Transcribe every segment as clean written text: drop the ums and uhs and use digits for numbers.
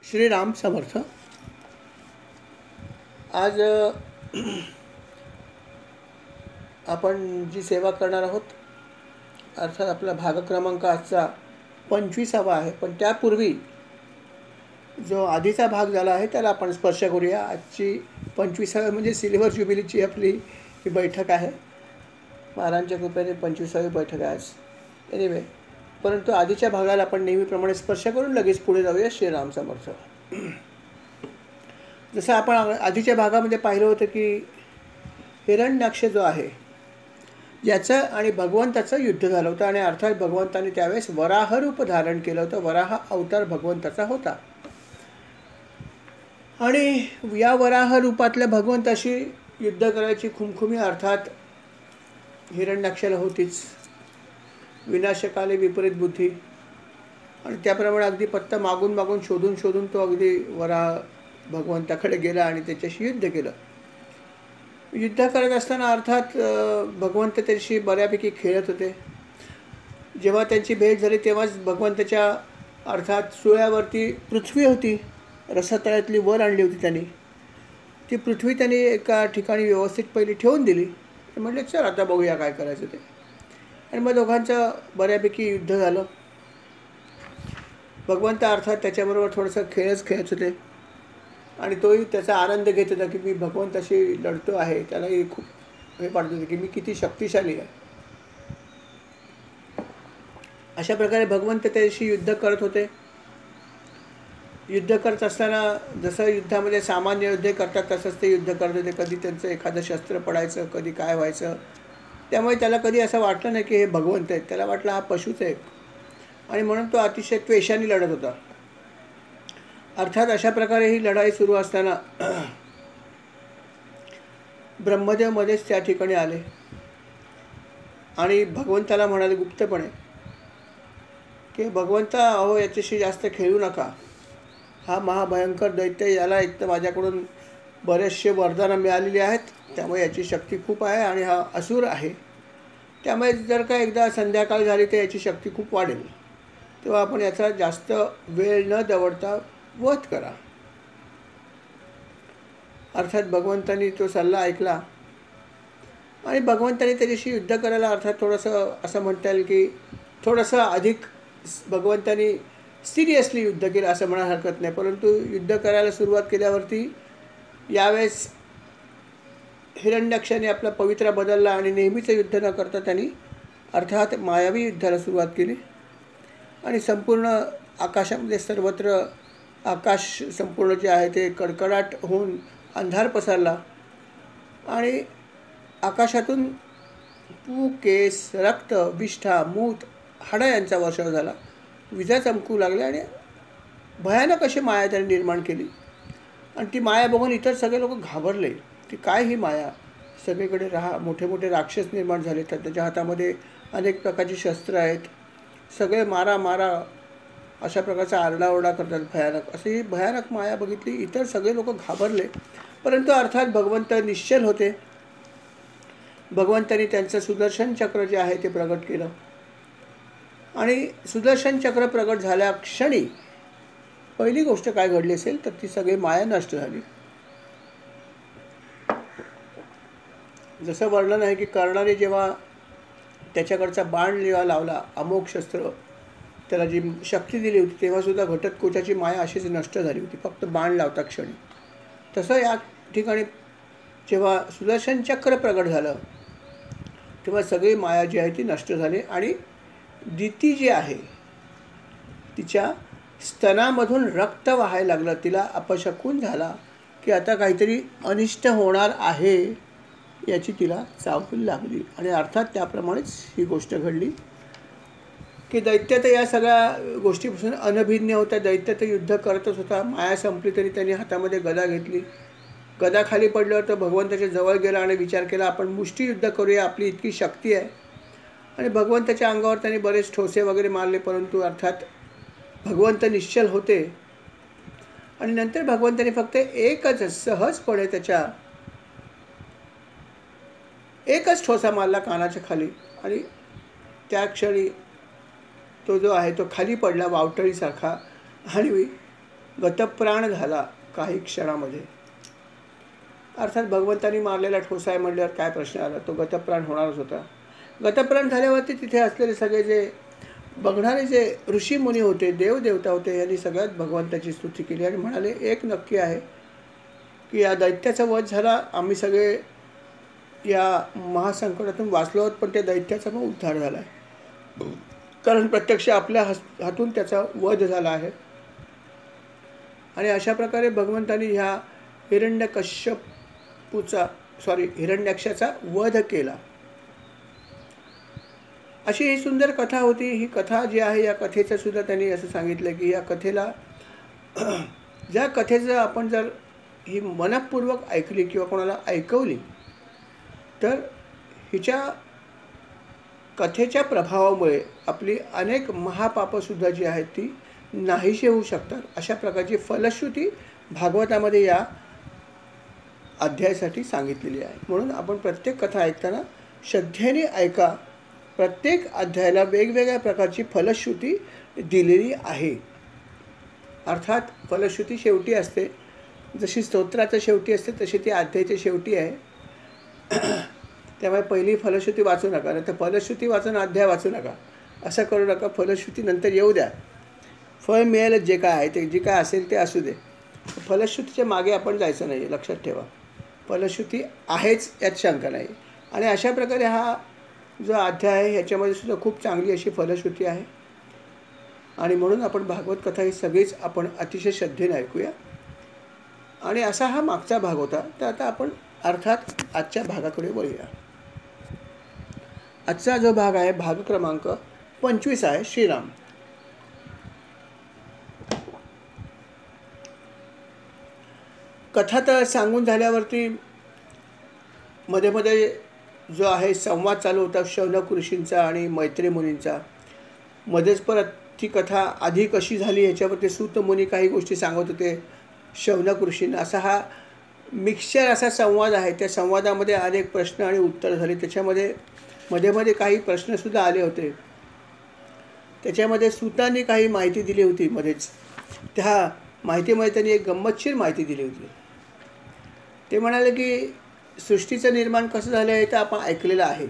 श्रीराम समर्थ. आज आपण जी सेवा करणार आहोत अर्थात आपला भाग क्रमांक आजचा 25वा आहे. पण त्यापूर्वी जो आधीचा भाग झाला आहे त्याला आपण स्पर्श करूया. आजची 25वी म्हणजे सिल्वर ज्युबिलीची आपली ही बैठक आहे. महाराजांच्या कृपेने 25वी बैठक आहे आज. एनिवे, परंतु आधीच्या भागाला आपण नेहमीप्रमाणे स्पर्श करून लगेच पुढे जाऊया. श्रीराम समर्थ. जसं आपण आधीच्या भागामध्ये पाहिलं होतं की हिरण्याक्ष जो आहे याचं आणि भगवंताचं युद्ध झालं होतं आणि अर्थात भगवंताने त्यावेळेस वराह रूप धारण केलं होतं. वराह अवतार भगवंताचा होता आणि या वराह रूपातल्या भगवंताशी युद्ध करायची खुमखुमी अर्थात हिरण्याक्षाला होतीच. विनाशकाले विपरीत बुद्धी आणि त्याप्रमाणे अगदी पत्ता मागून मागून शोधून शोधून तो अगदी वराह भगवंताकडे गेला आणि त्याच्याशी युद्ध केलं. युद्ध करत असताना अर्थात भगवंत त्याच्याशी बऱ्यापैकी खेळत होते. जेव्हा त्यांची भेट झाली तेव्हाच भगवंताच्या अर्थात सुळ्यावरती पृथ्वी होती. रसातळ्यातली वर आणली होती त्यांनी. ती पृथ्वी त्यांनी एका ठिकाणी व्यवस्थित पहिली ठेवून दिली. म्हटले चल आता बघूया काय करायचं ते. आणि मग दोघांचं बऱ्यापैकी युद्ध झालं. भगवंत अर्थात त्याच्याबरोबर थोडंसं खेळत होते आणि तोही त्याचा आनंद घेत होता की मी भगवंताशी लढतो आहे. त्यालाही खूप हे वाटत होतं की मी किती शक्तिशाली आहे. अशा प्रकारे भगवंत त्याच्याशी युद्ध करत होते. युद्ध करत असताना जसं युद्धामध्ये सामान्य युद्ध करतात तसंच ते युद्ध करत होते. कधी त्यांचं एखादं शस्त्र पडायचं, कधी काय व्हायचं. त्यामुळे त्याला कधी असं वाटलं नाही की हे भगवंत आहेत. त्याला वाटलं हा पशुच आहे आणि म्हणून तो अतिशय त्वेषाने लढत होता. अर्थात अशा प्रकारे ही लढाई सुरू असताना ब्रह्मदेव मध्येच त्या ठिकाणी आले आणि भगवंताला म्हणाले गुप्तपणे की भगवंता अहो याच्याशी जास्त खेळू नका. हा महाभयंकर दैत्य, याला एक तर माझ्याकडून बरेचसे वरदानं मिळालेली आहेत, त्यामुळे याची शक्ती खूप आहे आणि हा असुर आहे. त्यामुळे जर का एकदा संध्याकाळ झाली तर याची शक्ती खूप वाढेल. तेव्हा आपण याचा जास्त वेळ न दवडता वध करा. अर्थात भगवंतांनी तो सल्ला ऐकला आणि भगवंतांनी त्याच्याशी युद्ध करायला अर्थात थोडंसं असं म्हणता येईल की थोडंसं अधिक भगवंतांनी सिरियसली युद्ध केलं असं म्हणायला हरकत नाही. परंतु युद्ध करायला सुरुवात केल्यावरती यावेळेस हिरण्याक्षाने आपला पवित्रा बदलला आणि नेहमीचं युद्ध न करता त्यांनी अर्थात मायावी युद्धाला सुरुवात केली आणि संपूर्ण आकाशामध्ये सर्वत्र आकाश संपूर्ण जे आहे ते कडकडाट होऊन अंधार पसरला आणि आकाशातून पू, केस, रक्त, विष्ठा, मूत, हाडं यांचा वर्षाव झाला. विजा चमकू लागल्या आणि भयानक अशी माया त्यांनी निर्माण केली. आणि ती माया बघून इतर सगळे लोक घाबरले की काय ही माया. सगळीकडे मोठे मोठे राक्षस निर्माण झाले. तर त्याच्या हातामध्ये अनेक प्रकारची शस्त्र आहेत. सगळे मारा मारा अशा प्रकारचा आरडाओरडा करतात. भयानक अशी भयानक माया बघितली. इतर सगळे लोक घाबरले. परंतु अर्थात भगवंत निश्चल होते. भगवंतांनी त्यांचं सुदर्शन चक्र जे आहे ते प्रगट केलं आणि सुदर्शन चक्र प्रगट झाल्या क्षणी पहिली गोष्ट काय घडली असेल तर ती सगळी माया नष्ट झाली. जसं वर्णन आहे की कर्णाने जेव्हा त्याच्याकडचा बाण जेव्हा लावला, अमोघ शस्त्र त्याला जी शक्ती दिली होती, तेव्हासुद्धा घटोत्कचाची माया अशीच नष्ट झाली होती फक्त बाण लावता क्षणी. तसं या ठिकाणी जेव्हा सुदर्शन चक्र प्रगट झालं तेव्हा सगळी माया जी आहे ती नष्ट झाली आणि दिती जी आहे तिच्या स्तनामधून रक्त वाहायला लागलं. तिला अपशकून झाला की आता काहीतरी अनिष्ट होणार आहे याची तिला चाहूल लागली आणि अर्थात त्याप्रमाणेच ही गोष्ट घडली की दैत्य तर या सगळ्या गोष्टीपासून अनभिज्ञ होता. दैत्य तर युद्ध करतच होता. माया संपली तरी त्यांनी हातामध्ये गदा घेतली. गदा खाली पडल्यावर तर भगवंताच्या जवळ गेला आणि विचार केला आपण मुष्टियुद्ध करूया, आपली इतकी शक्ती आहे. आणि भगवंताच्या अंगावर त्यांनी बरेच ठोसे वगैरे मारले. परंतु अर्थात भगवंत निश्चल होते आणि नंतर भगवंताने फक्त एकच सहजपणे त्याच्या एकच ठोसा मारला कानाच्या खाली आणि त्या क्षणी तो जो आहे तो खाली पडला वावटळीसारखा आणि गतप्राण झाला काही क्षणामध्ये. अर्थात भगवंतांनी मारलेला ठोसा आहे म्हटल्यावर काय प्रश्न आला, तो गतप्राण होणारच होता. गतप्राण झाल्यावरती तिथे असलेले सगळे जे बघणारे जे ऋषीमुनी होते, देवदेवता होते, यांनी सगळ्यात भगवंताची स्तुती केली आणि म्हणाले एक नक्की आहे की या दैत्याचा वध झाला, आम्ही सगळे या महासंकटातून वाचलो आहोत, पण त्या दैत्याचा पण उद्धार झाला आहे, कारण प्रत्यक्ष आपल्या हातून त्याचा वध झाला आहे. आणि अशा प्रकारे भगवंतांनी ह्या हिरण्याक्षाचा वध केला. अशी ही सुंदर कथा होती. ही कथा जी आहे या कथेचं सुद्धा त्यांनी असं सांगितलं की या कथेला ज्या कथेचं आपण जर ही मनपूर्वक ऐकली किंवा कोणाला ऐकवली तर हिच्या कथेच्या प्रभावामुळे आपली अनेक महापापसुद्धा जी आहेत ती नाहीशी होऊ शकतात. अशा प्रकारची फलश्रुती भागवतामध्ये या अध्यायासाठी सांगितलेली आहे. म्हणून आपण प्रत्येक कथा ऐकताना श्रद्धेने ऐका. प्रत्येक अध्यायाला वेगवेगळ्या प्रकारची फलश्रुती दिलेली आहे. अर्थात फलश्रुती शेवटी असते, जशी स्तोत्राच्या शेवटी असते तशी ती अध्यायाच्या शेवटी आहे. त्यामुळे पहिली फलश्रुती वाचू नका, नाही तर फलश्रुती वाचून अध्याय वाचू नका, असं करू नका. फलश्रुती नंतर येऊ द्या, फळ मिळेल जे काय आहे ते, जे काय असेल ते असू दे. फलश्रुतीच्या मागे आपण जायचं नाही, लक्षात ठेवा. फलश्रुती आहेच यात शंका नाही. आणि अशा प्रकारे हा जो अध्याय आहे ह्याच्यामध्ये सुद्धा खूप चांगली अशी फलश्रुती आहे. आणि म्हणून आपण भागवत कथा ही सगळीच आपण अतिशय श्रद्धेने ऐकूया. आणि असा हा मागचा भाग होता. तर आता आपण अर्थात आजच्या भागाकडे वळूया. आजचा जो भाग आहे भाग क्रमांक 25 आहे श्रीराम. कथा तर सांगून झाल्यावरती मध्ये मध्ये जो आहे संवाद चालू होता शौनक ऋषींचा आणि मैत्री मुनींचा. मध्येच परत ती कथा आधी कशी झाली ह्याच्यावरती सूत मुनी काही गोष्टी सांगत होते शौनक ऋषींना. असा हा मिक्सचर असा संवाद आहे. त्या संवादामध्ये अनेक प्रश्न आणि उत्तर झाले. त्याच्यामध्ये मध्ये मध्ये काही प्रश्नसुद्धा आले होते. त्याच्यामध्ये सूतांनी काही माहिती दिली होती. मध्येच त्या माहितीमध्ये त्यांनी एक गंमतशीर माहिती दिली होती. ते म्हणाले की सृष्टीचं निर्माण कसं झालं आहे तर आपण ऐकलेलं आहे.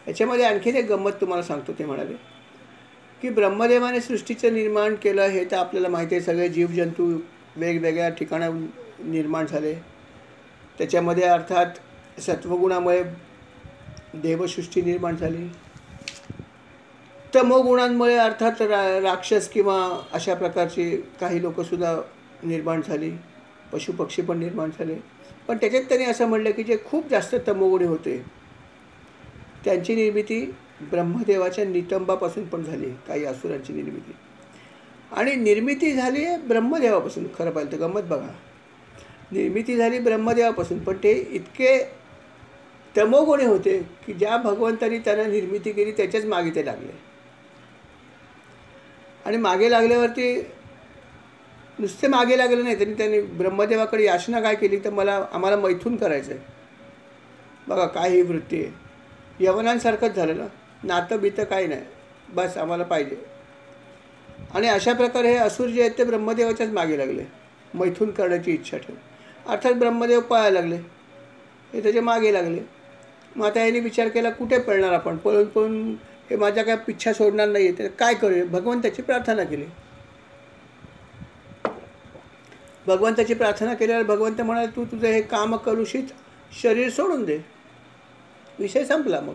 याच्यामध्ये आणखीन एक गंमत तुम्हाला सांगतो. ते म्हणाले की ब्रह्मदेवाने सृष्टीचं निर्माण केलं हे तर आपल्याला माहिती आहे. सगळे जीवजंतू वेगवेगळ्या ठिकाणाहून निर्माण झाले. त्याच्यामध्ये अर्थात सत्वगुणामुळे देवसृष्टी निर्माण झाली. तमोगुणांमुळे अर्थात राक्षस किंवा अशा प्रकारची काही लोकंसुद्धा निर्माण झाली. पशुपक्षी पण निर्माण झाले. पण त्याच्यात त्यांनी असं म्हणलं की जे खूप जास्त तमोगुणी होते त्यांची निर्मिती ब्रह्मदेवाच्या नितंबापासून पण झाली. काही असुरांची निर्मिती. आणि निर्मिती झाली आहे ब्रह्मदेवापासून. खरं पाहिलं तर गंमत बघा, निर्मिती झाली ब्रह्मदेवापासून, पण ते इतके तमोगुणी होते की ज्या भगवंतांनी त्यांना निर्मिती केली त्याच्याच मागे ते लागले. आणि मागे लागल्यावरती नुसते मागे लागले नाही, त्यांनी ब्रह्मदेवाकडे याचना काय केली तर आम्हाला मैथून करायचं आहे. बघा काय ही वृत्ती आहे. यवनांसारखंच झालं ना, नातं बितं काही नाही, बस आम्हाला पाहिजे. आणि अशा प्रकारे हे असुर जे आहेत ते ब्रह्मदेवाच्याच मागे लागले, मैथून करण्याची इच्छा ठेवून. अर्थात ब्रह्मदेव पळायला लागले, हे त्याच्या मागे लागले. मग आता यांनी विचार केला कुठे पळणार आपण, पळून पळून हे माझा काय पिच्छा सोडणार नाही आहे, तर काय करूया. भगवंताची प्रार्थना केली. भगवंताची प्रार्थना केल्यावर भगवंत म्हणाले तू तुझं हे काम कलुषित शरीर सोडून दे. विषय संपला. मग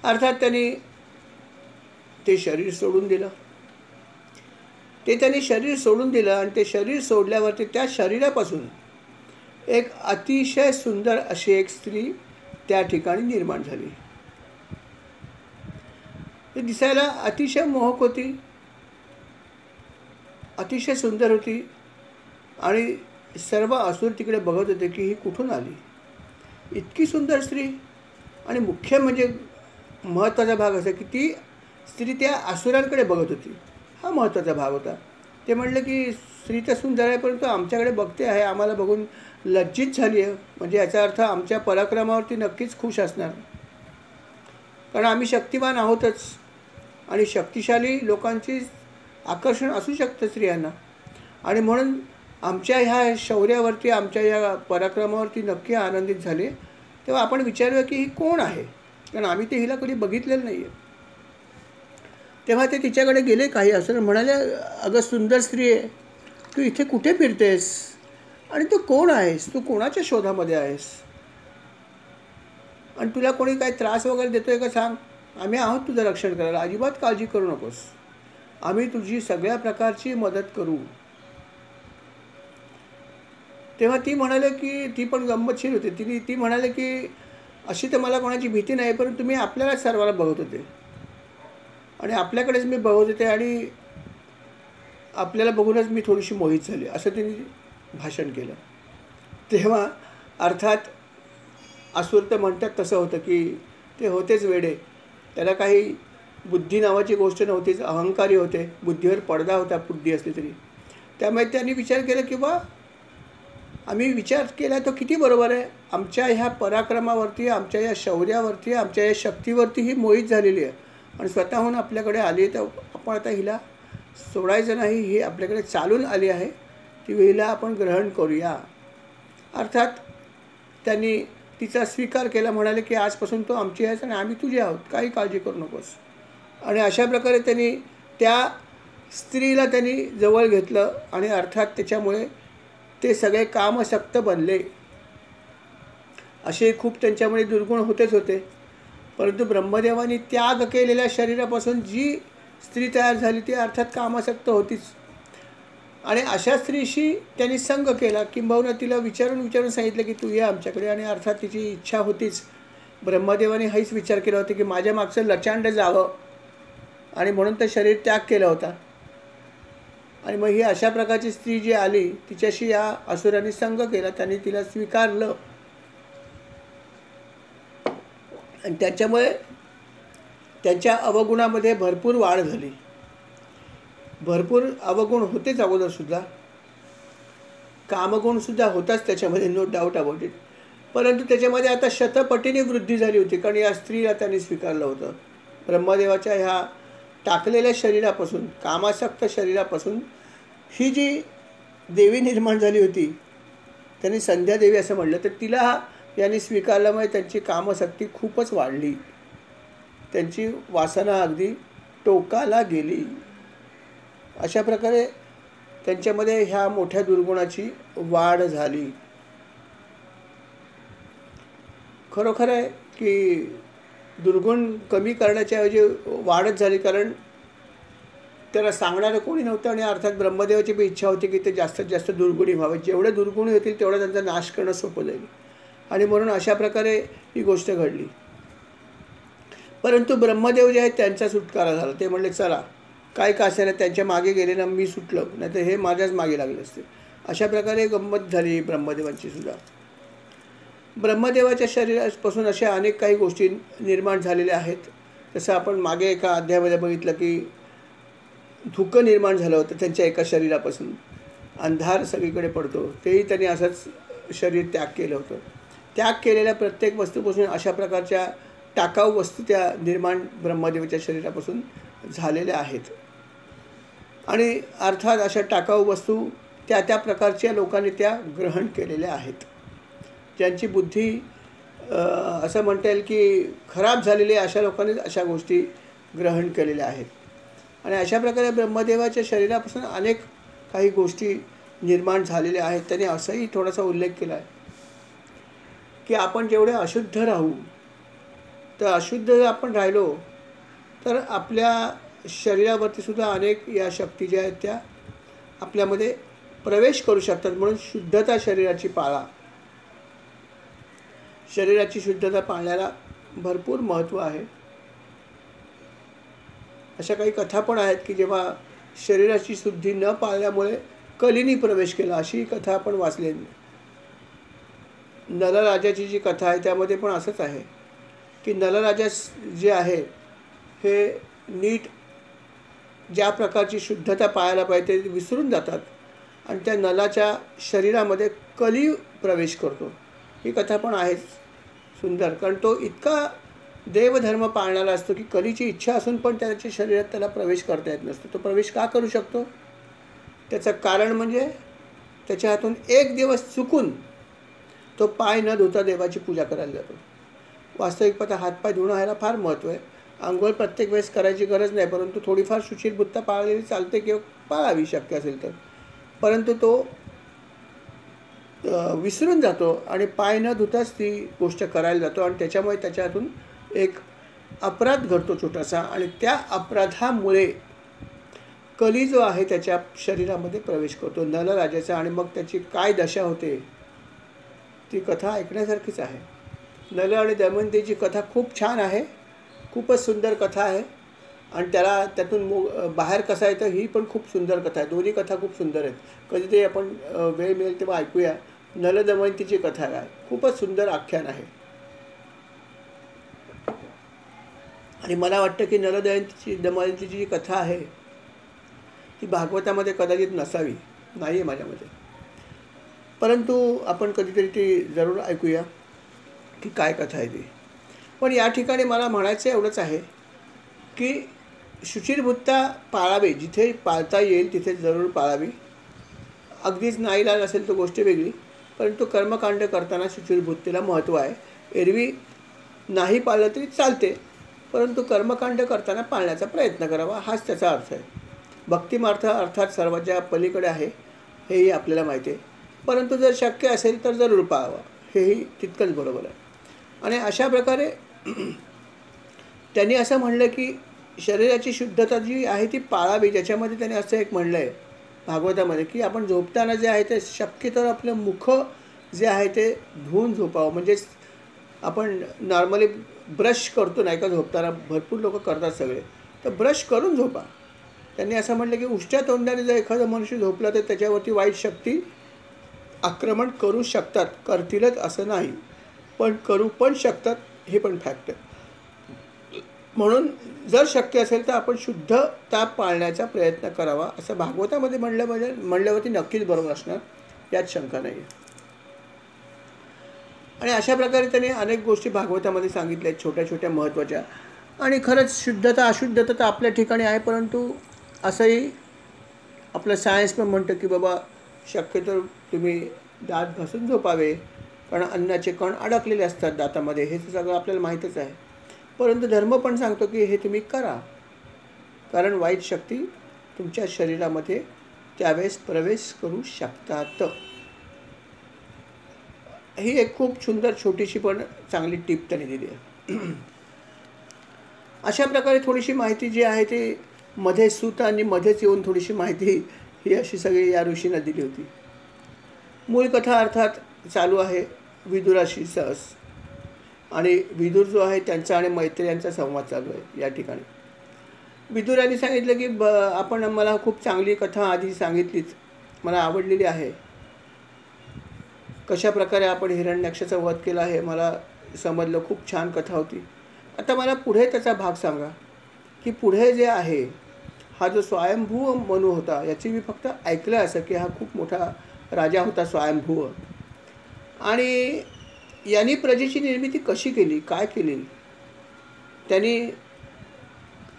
अर्थात त्यांनी ते शरीर सोडून दिलं. त्यांनी शरीर सोडून दिलं आणि ते शरीर सोडल्यावरती त्या शरीरापासून एक अतिशय सुंदर अशी एक स्त्री त्या ठिकाणी निर्माण झाली. ती दिसायला अतिशय मोहक होती, अतिशय सुंदर होती. आणि सर्व असुर तिकडे बघत होते की ही कुठून आली, इतकी सुंदर स्त्री. आणि मुख्य म्हणजे महत्त्वाचा भाग असा की ती स्त्री त्या असुरांकडे बघत होती. हा महत्त्वाचा भाग होता. ते म्हणलं की स्त्री तर सुंदर आहे परंतु आमच्याकडे बघते आहे, आम्हाला बघून लज्जित झाली आहे. म्हणजे याचा अर्थ आमच्या पराक्रमावरती नक्कीच खुश असणार, कारण आम्ही शक्तिमान आहोतच. आणि शक्तिशाली लोकांची आकर्षण असू शकतं स्त्रियांना. आणि म्हणून आमच्या ह्या शौर्यावरती, आमच्या या पराक्रमावरती नक्की आनंदित झाले. तेव्हा आपण विचारूया की ही कोण आहे, कारण आम्ही ते हिला कधी बघितलेलं नाही आहे. तेव्हा ते तिच्याकडे गेले काही असं म्हणाले, अगं सुंदर स्त्री आहे, तू इथे कुठे फिरतेस आणि तू कोण आहेस, तू कोणाच्या शोधामध्ये आहेस, आणि तुला कोणी काही त्रास वगैरे देतोय का सांग, आम्ही आहोत तुझं रक्षण करायला, अजिबात काळजी करू नकोस, आम्ही तुझी सगळ्या प्रकारची मदत करू. तेव्हा ती म्हणाले की ती पण गंमतशीर होती. ती म्हणाले की अशी तर मला कोणाची भीती नाही, परंतु मी आपल्यालाच सर्वाला बघत होते आणि आपल्याकडेच मी बघत होते आणि आपल्याला बघूनच मी थोडीशी मोहित झाली, असं तिने भाषण केलं. तेव्हा अर्थात असुर तर म्हणतात तसं होतं की ते होतेच वेडे, त्याला काही बुद्धी नावाची गोष्ट नव्हतीच, अहंकारी होते, बुद्धीवर पडदा होता बुद्धी असली तरी. त्यामुळे त्यांनी विचार केला की बा आम्ही विचार केला तो किती बरोबर आहे, आमच्या ह्या पराक्रमावरती, आमच्या या शौर्यावरती, आमच्या या शक्तीवरती ही मोहित झालेली आहे आणि स्वतःहून आपल्याकडे आली, तर आपण आता हिला सोडायचं नाही, ही आपल्याकडे चालून आली आहे, ती हिला आपण ग्रहण करूया. अर्थात त्यांनी तिचा स्वीकार केला, म्हणाले की आजपासून तो आमची आहेस आणि आम्ही तुझे आहोत, काही काळजी करू नकोस. आणि अशा प्रकारे त्यांनी त्या स्त्रीला त्यांनी जवळ घेतलं आणि अर्थात त्याच्यामुळे ते सगळे कामशक्त बनले. असे खूप त्यांच्यामध्ये दुर्गुण होतेच होते, परंतु ब्रह्मदेवानी त्याग केलेल्या शरीरापासून जी स्त्री तयार झाली ती अर्थात कामासक्त होतीच. आणि अशा स्त्रीशी त्यांनी संग केला, किंबहुना तिला विचारून सांगितलं की तू ये आमच्याकडे, आणि अर्थात तिची इच्छा होतीच. ब्रह्मदेवाने हाच विचार केला होता की माझ्या मागचं लचांड जावं, आणि म्हणून ते शरीर त्याग केला होता. आणि मग ही अशा प्रकारची स्त्री जी आली तिच्याशी या असुरांनी संग केला, त्यांनी तिला स्वीकारलं आणि त्याच्यामुळे त्यांच्या अवगुणामध्ये भरपूर वाढ झाली. भरपूर अवगुण होतेच अगोदरसुद्धा, कामगुणसुद्धा होताच त्याच्यामध्ये, नो डाऊट अबाउट इट, परंतु त्याच्यामध्ये आता शतपटीने वृद्धी झाली होती, कारण या स्त्रीला त्यांनी स्वीकारलं होतं. ब्रह्मदेवाच्या ह्या टाकलेल्या शरीरापासून, कामासक्त शरीरापासून ही जी देवी निर्माण झाली होती, त्यांनी संध्या देवी असं म्हटलं, तर तिला यांनी स्वीकारल्यामुळे त्यांची कामशक्ती खूपच वाढली, त्यांची वासना अगदी टोकाला गेली. अशा प्रकारे त्यांच्यामध्ये ह्या मोठ्या दुर्गुणाची वाढ झाली. खरोखर आहे की दुर्गुण कमी करण्याच्या ऐवजी वाढच झाली, कारण त्याला सांगणारं कोणी नव्हतं आणि अर्थात ब्रह्मदेवाची पण इच्छा होती की ते जास्तीत जास्त दुर्गुणी व्हावे, जेवढे दुर्गुणी होतील तेवढा त्यांचा नाश करणं सोपं जाईल, आणि म्हणून अशा प्रकारे ही गोष्ट घडली. परंतु ब्रह्मदेव जे आहेत त्यांचा सुटकारा झाला. ते म्हणले चला काय का असेना, त्यांच्या मागे गेले ना, मी सुटलो, नाही तर हे माझ्याच मागे लागले असते. अशा प्रकारे गंमत झाली ब्रह्मदेवांची सुद्धा. ब्रह्मदेवाच्या शरीरापासून अशा अनेक काही गोष्टी निर्माण झालेल्या आहेत. जसं आपण मागे एका अध्यायामध्ये बघितलं की धुकं निर्माण झालं होतं त्यांच्या एका शरीरापासून, अंधार सगळीकडे पडतो, तेही त्यांनी असंच शरीर त्याग केलं होतं. त्याग केलेल्या प्रत्येक वस्तूपासून अशा प्रकारच्या टाकाऊ वस्तू त्या निर्माण ब्रह्मदेवाच्या शरीरापासून झालेल्या आहेत. आणि अर्थात अशा टाकाऊ वस्तू त्या त्या प्रकारच्या लोकांनी त्या ग्रहण केलेल्या आहेत. ज्यांची बुद्धी असं म्हणता येईल की खराब झालेली आहे, अशा लोकांनीच अशा गोष्टी ग्रहण केलेल्या आहेत. आणि अशा प्रकारे ब्रह्मदेवाच्या शरीरापासून अनेक काही गोष्टी निर्माण झालेल्या आहेत. त्यांनी असाही थोडासा उल्लेख केला आहे की आपण जेवढे अशुद्ध राहू, तर अशुद्ध जर आपण राहिलो तर आपल्या शरीरावरती सुद्धा अनेक या शक्ती ज्या आहेत त्या आपल्यामध्ये प्रवेश करू शकतात. म्हणून शुद्धता शरीराची पाळा. शरीराची शुद्धता पाळण्याला भरपूर महत्त्व आहे. अशा काही कथा पण आहेत की जेव्हा शरीराची शुद्धी न पाळल्यामुळे कलीनी प्रवेश केला, अशी कथा आपण वाचली. नलराजाची जी कथा आहे त्यामध्ये पण असंच आहे की नलराजा जे आहे हे नीट ज्या प्रकारची शुद्धता पाळायला पाहिजे ते विसरून जातात आणि त्या नलाच्या शरीरामध्ये कली प्रवेश करतो. ही कथा पण आहेच सुंदर, कारण तो इतका देवधर्म पाळणारा असतो की कलीची इच्छा असून पण त्याच्या शरीरात त्याला प्रवेश करता येत नसतो. तो प्रवेश का करू शकतो? त्याचं कारण म्हणजे त्याच्या हातून एक दिवस चुकून तो पाय न धुता देवाची पूजा करायला जातो. वास्तविक पाहता हातपाय धुणं ह्याला फार महत्त्व आहे. अंघोळ प्रत्येक वेळेस करायची गरज नाही, परंतु थोडीफार शुचिर्भूतता पाळलेली चालते किंवा पाळावी शक्य असेल तर. परंतु तो विसरून जातो आणि पाय न धुताच ती गोष्ट करायला जातो आणि त्याच्यामुळे त्याच्या हातून एक अपराध घडतो छोटासा आणि त्या अपराधामुळे कली जो आहे त्याच्या शरीरामध्ये प्रवेश करतो नलराजाचा आणि मग त्याची काय दशा होते ती कथा ऐकण्यासारखीच आहे. नल आणि दमयंतीची कथा खूप छान आहे, खूपच सुंदर कथा आहे आणि त्याला त्यातून बाहेर कसा येतं ही पण खूप सुंदर कथा आहे. दोन्ही कथा खूप सुंदर आहेत. कधीतरी आपण वेळ मिळेल तेव्हा ऐकूया. नल दमयंतीची कथा आहे, खूपच सुंदर आख्यान आहे आणि मला वाटतं की नल दमयंतीची जी कथा आहे ती भागवतामध्ये कदाचित नसावी, नाही आहे माझ्या मते. परंतु आपण कधीतरी ती जरूर ऐकूया की काय कथा आहे ती. पण या ठिकाणी मला म्हणायचं एवढंच आहे की शुचिर्भूतता पाळावी, जिथे पाळता येईल तिथे जरूर पाळावी. अगदीच नाईलाज असेल तर गोष्ट वेगळी, परंतु कर्मकांड करताना शुचिर्भूततेला महत्त्व आहे. एरवी नाही पाळलं तरी चालते, परंतु कर्मकांड करताना पाळण्याचा प्रयत्न करावा हाच त्याचा अर्थ आहे. भक्तिमार्थ अर्थात सर्वाच्या पलीकडे आहे हेही आपल्याला माहिती आहे, परंतु जर शक्य असेल तर जरूर पाळावा हेही तितकंच बरोबर आहे. आणि अशा प्रकारे त्यांनी असं म्हणलं की शरीराची शुद्धता जी आहे ती पाळावी. ज्याच्यामध्ये त्याने असं एक म्हणलं आहे भागवतामध्ये की आपण झोपताना जे आहे ते शक्यतो आपलं मुख जे आहे ते धुवून झोपावं. म्हणजेच आपण नॉर्मली ब्रश करतो नाही का झोपताना, भरपूर लोक करतात सगळे, तर ब्रश करून झोपा. त्यांनी असं म्हटलं की उष्ट्या तोंडाने जर एखादा मनुष्य झोपला तर त्याच्यावरती वाईट शक्ती आक्रमण करू शकतात. करतीलच असं नाही, पण करू पण शकतात, हे पण फॅक्ट आहे. म्हणून जर शक्य असेल तर आपण शुद्धता पाळण्याचा प्रयत्न करावा असं भागवतामध्ये म्हणल्यावरती नक्कीच बरोबर असणार, यात शंका नाही आहे. आणि अशा प्रकारे त्याने अनेक गोष्टी भागवतामध्ये सांगितल्या आहेत छोट्या छोट्या महत्त्वाच्या. आणि खरंच शुद्धता अशुद्धता तर आपल्या ठिकाणी आहे, परंतु असंही आपलं सायन्स पण म्हणतं की बाबा शक्यतो तुम्ही दात घासून झोपावे, कारण अन्नाचे कण अडकलेले असतात दातामध्ये, हे सगळं आपल्याला माहीतच आहे. परंतु धर्म पण सांगतो की हे तुम्ही करा, कारण वाईट शक्ती तुमच्या शरीरामध्ये त्यावेळेस प्रवेश करू शकतात. ही एक खूप सुंदर छोटीशी पण चांगली टिप त्यांनी दिली आहे. अशा प्रकारे थोडीशी माहिती जी आहे ती मध्ये सूत आणि मध्येच येऊन थोडीशी माहिती ही अशी सगळी या ऋषींना दिली होती. मूळ कथा अर्थात चालू आहे विदुराशी सहस, आणि विदुर जो आहे त्यांचा आणि मैत्री यांचा संवाद चालू आहे या ठिकाणी. विदुरांनी सांगितलं की आपण मला खूप चांगली कथा आधी सांगितलीच, मला आवडलेली आहे. कशा प्रकारे आपण हिरण्याक्षाचा वध केला आहे मला समजलं, खूप छान कथा होती. आता मला पुढे त्याचा भाग सांगा की पुढे जे आहे हा जो स्वयंभू मनू होता याची मी फक्त ऐकलं असं की हा खूप मोठा राजा होता स्वयंभू, आणि यांनी प्रजेची निर्मिती कशी केली, काय केली, त्यांनी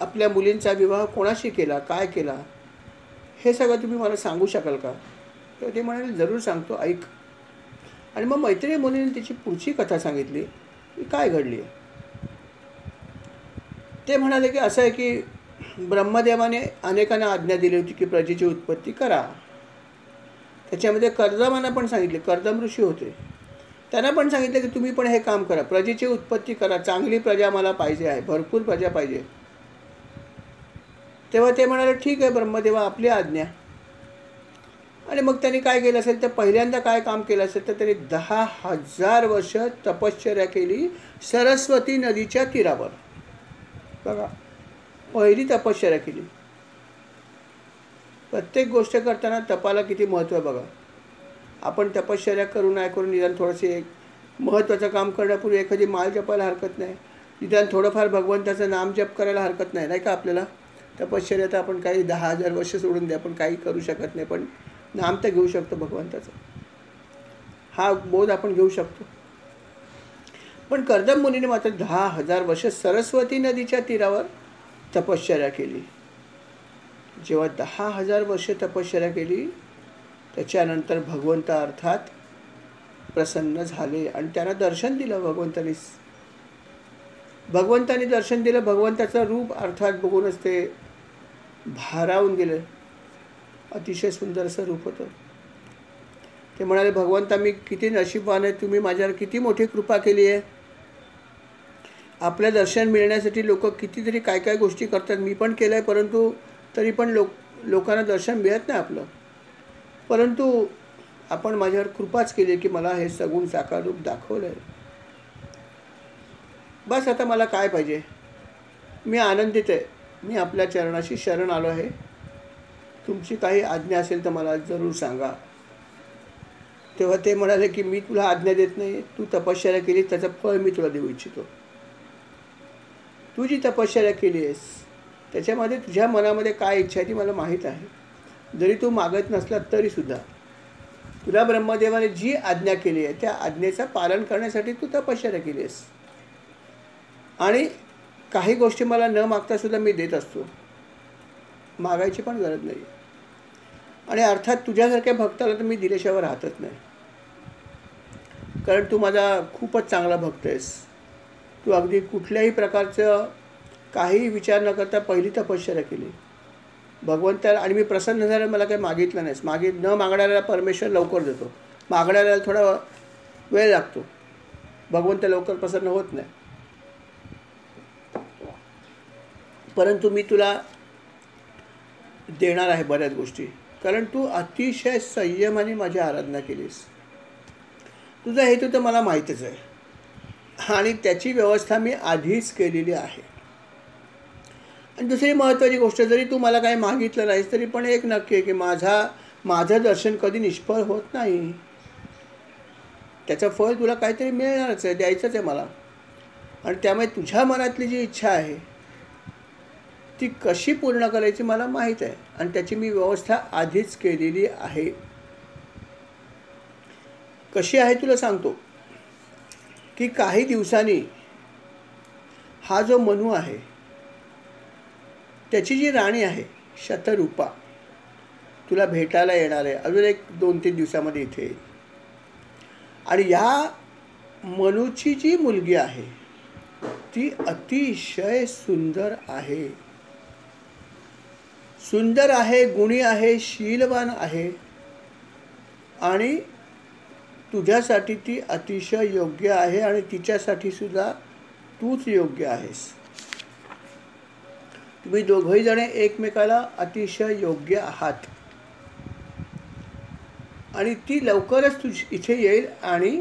आपल्या मुलींचा विवाह कोणाशी केला, काय केला, हे सगळं तुम्ही मला सांगू शकाल का? तर ते म्हणाले जरूर सांगतो, ऐक. आणि मग मैत्रिणी मुलीने तिची पुढची कथा सांगितली की काय घडली. ते म्हणाले की असं आहे की ब्रह्मदेवाने अनेकांना आज्ञा दिली होती की प्रजेची उत्पत्ती करा. त्याच्यामध्ये कर्दमांना पण सांगितले, कर्दम ऋषी होते, त्यांना पण सांगितलं की तुम्ही पण हे काम करा, प्रजेची उत्पत्ती करा, चांगली प्रजा मला पाहिजे आहे, भरपूर प्रजा पाहिजे. तेव्हा ते म्हणाले ठीक आहे ब्रह्मदेवा, आपली आज्ञा. आणि मग त्यांनी काय केलं असेल तर पहिल्यांदा काय काम केलं असेल तर त्यांनी 10,000 वर्ष तपश्चर्या केली सरस्वती नदीच्या तीरावर. बघा, पहिली तपश्चर्या केली. प्रत्येक गोष्ट करताना तपाला किती महत्त्व आहे बघा. आपण तपश्चर्या करू नाही करून निदान थोडंसे एक महत्त्वाचं काम करण्यापूर्वी एखादी माळ जपायला हरकत नाही, निदान थोडंफार भगवंताचं नाम जप करायला हरकत नाही, नाही का? आपल्याला तपश्चर्या तर आपण काही 10,000 वर्ष सोडून द्या, आपण काही करू शकत नाही, पण नाम तर घेऊ शकतो भगवंताचं, हा बोध आपण घेऊ शकतो. पण कर्दम मुनीने मात्र 10,000 वर्ष सरस्वती नदीच्या तीरावर तपश्चर्या केली. जेव्हा 10,000 वर्ष तपश्चर्या केली त्याच्यानंतर भगवंत अर्थात प्रसन्न झाले आणि त्यांना दर्शन दिलं. भगवंताने दर्शन दिलं. भगवंताचं रूप अर्थात बघूनच ते भारावून गेले. अतिशय सुंदर असं रूप होतं. ते म्हणाले, भगवंता मी किती नशीबवान आहे, तुम्ही माझ्यावर किती मोठी कृपा केली आहे. आपलं दर्शन मिळण्यासाठी लोक कितीतरी काय काय गोष्टी करतात, मी पण केलं आहे, परंतु तरी पण लोकांना दर्शन मिळत नाही आपलं. परंतु आपण माझ्यावर कृपाच केली की मला हे सगुण साकार रूप दाखवलं आहे. बस आता मला काय पाहिजे. मी आनंदित आहे. मी आपल्या चरणाशी शरण आलो आहे. तुमची काही आज्ञा असेल तर मला जरूर सांगा. तेव्हा ते म्हणाले की मी तुला आज्ञा देत नाही. तू तपश्चर्या केली त्याचं फळ मी तुला देऊ इच्छितो. तू जी तपश्चर्या केली आहेस त्याच्यामध्ये तुझ्या मनामध्ये काय इच्छा आहे ती मला माहीत आहे. जरी तू मागत नसला तरीसुद्धा तुला ब्रह्मदेवाने जी आज्ञा केली आहे त्या आज्ञेचं पालन करण्यासाठी तू तपश्चर्या केली आहेस. आणि काही गोष्टी मला न मागतासुद्धा मी देत असतो. मागायची पण गरज नाही. आणि अर्थात तुझ्यासारख्या भक्ताला तर मी दिल्याशिवाय राहतच नाही. कारण तू माझा खूपच चांगला भक्त आहेस. तू अगदी कुठल्याही प्रकारचं काही विचार न करता पहिली तपश्चर्या केली भगवंताला. आणि मी प्रसन्न झाल्यावर मला काही मागितलं नाहीस. न मागणाऱ्याला परमेश्वर लवकर देतो. मागणाऱ्याला थोडा वेळ लागतो. भगवंत लवकर प्रसन्न होत नाही. परंतु मी तुला देणार आहे बऱ्याच गोष्टी. कारण तू अतिशय संयमाने माझी आराधना केलीस. तुझा हेतू तर मला माहीतच आहे आणि त्याची व्यवस्था मी आधीच केलेली आहे. आणि दुसरी महत्त्वाची गोष्ट, जरी तू मला काही मागितलं नाहीस तरी पण एक नक्की आहे की माझं दर्शन कधी निष्फळ होत नाही. त्याचं फळ तुला काहीतरी मिळणारच आहे, द्यायचंच आहे मला. आणि त्यामुळे तुझ्या मनातली जी इच्छा आहे ती कशी पूर्ण करायची मला माहीत आहे आणि त्याची मी व्यवस्था आधीच केलेली आहे. कशी आहे तुला सांगतो की काही दिवसांनी हा जो मनू आहे त्याची जी राणी आहे शतरूपा तुला भेटायला येणार आहे. अजून 1-2-3 दिवसामध्ये इथे येईल. आणि या मनूची जी मुलगी आहे ती अतिशय सुंदर आहे. सुंदर आहे, गुणी आहे, शीलवान आहे आणि तुझ्यासाठी ती अतिशय योग्य आहे आणि तिच्यासाठी सुद्धा तूच योग्य आहेस. तुम्ही दोघंही जण एकमेकाला अतिशय योग्य आहात. आणि ती लवकरच इथे येईल आणि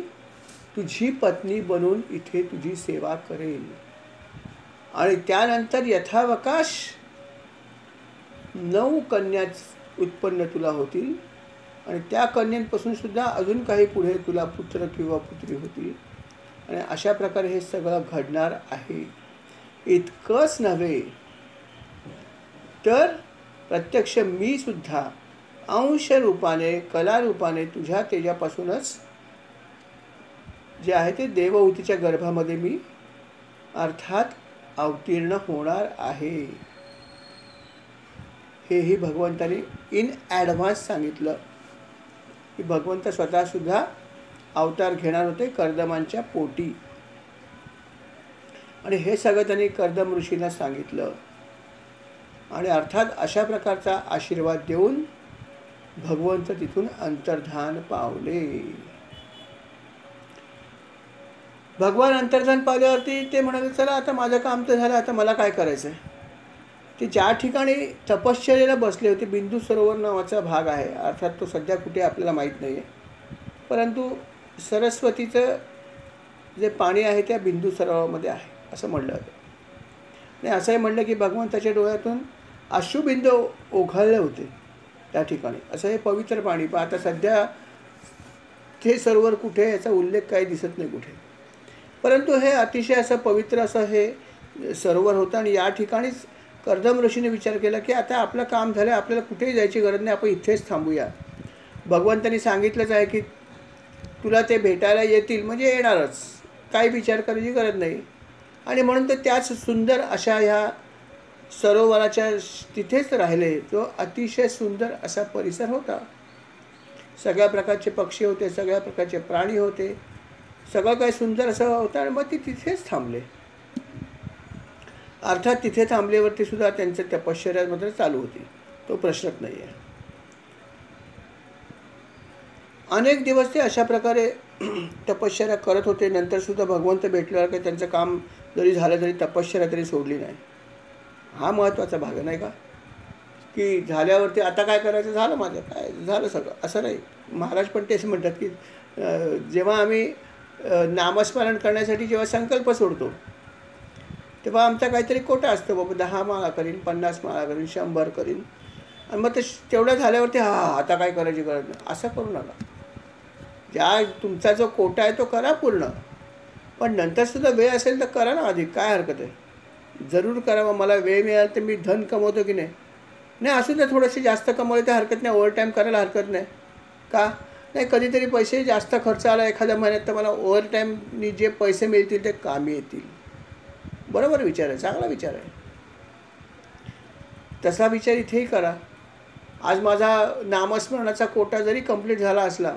तुझी पत्नी बनून इथे तुझी सेवा करेल. आणि त्यानंतर यथावकाश 9 कन्या उत्पन्न तुला होतील आणि त्या कन्यांपासून सुद्धा अजून काही पुढे तुला पुत्र किंवा पुत्री होतील. आणि अशा प्रकारे हे सगळं घडणार आहे. इतकंच नव्हे तर प्रत्यक्ष मी सुद्धा अंश रूपाने कलारूपाने तुझ्या तेजापासूनच जे आहे ते देवहूतीच्या गर्भामध्ये मी अर्थात अवतीर्ण होणार आहे. हेही भगवंताने इन ॲडव्हान्स सांगितलं की भगवंत स्वतःसुद्धा अवतार घेणार होते कर्दमांच्या पोटी. आणि हे सगळं त्यांनी कर्दम ऋषींना सांगितलं. आणि अर्थात अशा प्रकारचा आशीर्वाद देऊन भगवंत तिथून अंतर्धान पावले. भगवान अंतर्धान पावल्यावरती ते म्हणाले, चला आता माझं काम तर झालं, आता मला काय करायचं आहे. ते ज्या ठिकाणी तपश्चर्येला बसले होते, बिंदू सरोवर नावाचा भाग आहे. अर्थात तो सध्या कुठे आपल्याला माहीत नाही आहे. परंतु सरस्वतीचं जे पाणी आहे त्या बिंदू सरोवरामध्ये आहे असं म्हणलं होतं. आणि असंही म्हणलं की भगवंताच्या डोळ्यातून अश्रुबिंदू ओघळले होते त्या ठिकाणी. असं हे पवित्र पाणी. पण आता सध्या ते सरोवर कुठे याचा उल्लेख काही दिसत नाही कुठे. परंतु हे अतिशय असं पवित्र असं हे सरोवर होतं. आणि या ठिकाणीच कर्दम ऋषीने विचार केला की आता आपलं काम झालं, आपल्याला कुठेही जायची गरज नाही, आपण इथेच थांबूया. भगवंतांनी सांगितलंच आहे की तुला ते भेटायला येतील म्हणजे येणारच, काही विचार करायची गरज नाही. आणि म्हणून तर त्याच सुंदर अशा ह्या सरोवराच्या तिथेच राहिले. जो अतिशय सुंदर असा परिसर होता. सगळ्या प्रकारचे पक्षी होते, सगळ्या प्रकारचे प्राणी होते, सगळं काही सुंदर असं होतं. आणि मग ते तिथेच थांबले. अर्थात तिथे थांबल्यावरती सुद्धा त्यांचं तपश्चर्या मात्र चालू होती, तो प्रश्नच नाही आहे. अनेक दिवस ते अशा प्रकारे तपश्चर्या करत होते. नंतर सुद्धा भगवंत भेटल्यावर काही त्यांचं काम जरी झालं तरी तपश्चर्या तरी सोडली नाही. हा महत्त्वाचा भाग नाही का, की झाल्यावरती आता काय करायचं, झालं माझं काय झालं सगळं, असं नाही. महाराज पण तेच म्हणतात की जेव्हा आम्ही नामस्मरण करण्यासाठी जेव्हा संकल्प सोडतो तेव्हा आमचा काहीतरी कोटा असतो, बाबा 10 माळा करीन, 50 माळा करीन, 100 करीन. आणि मग ते तेवढं झाल्यावरती आता काय करायची गरज नाही, असं करू नका. ज्या तुमचा जो कोटा आहे तो करा पूर्ण, पण नंतरसुद्धा वेळ असेल तर करा ना अधिक, काय हरकत आहे. जरूर करा. मला वेळ मिळाला तर मी धन कमवतो की नाही, नाही असू द्या, थोडेसे जास्त कमवले तर हरकत नाही, ओव्हरटाईम करायला हरकत नाही. का नाही, कधीतरी पैसे जास्त खर्च आला एखाद्या महिन्यात तर मला ओव्हरटाईमनी जे पैसे मिळतील ते कामी येतील. बरोबर विचार आहे, चांगला विचार आहे. तसा विचार इथेही करा. आज माझा नामस्मरणाचा कोटा जरी कंप्लीट झाला असला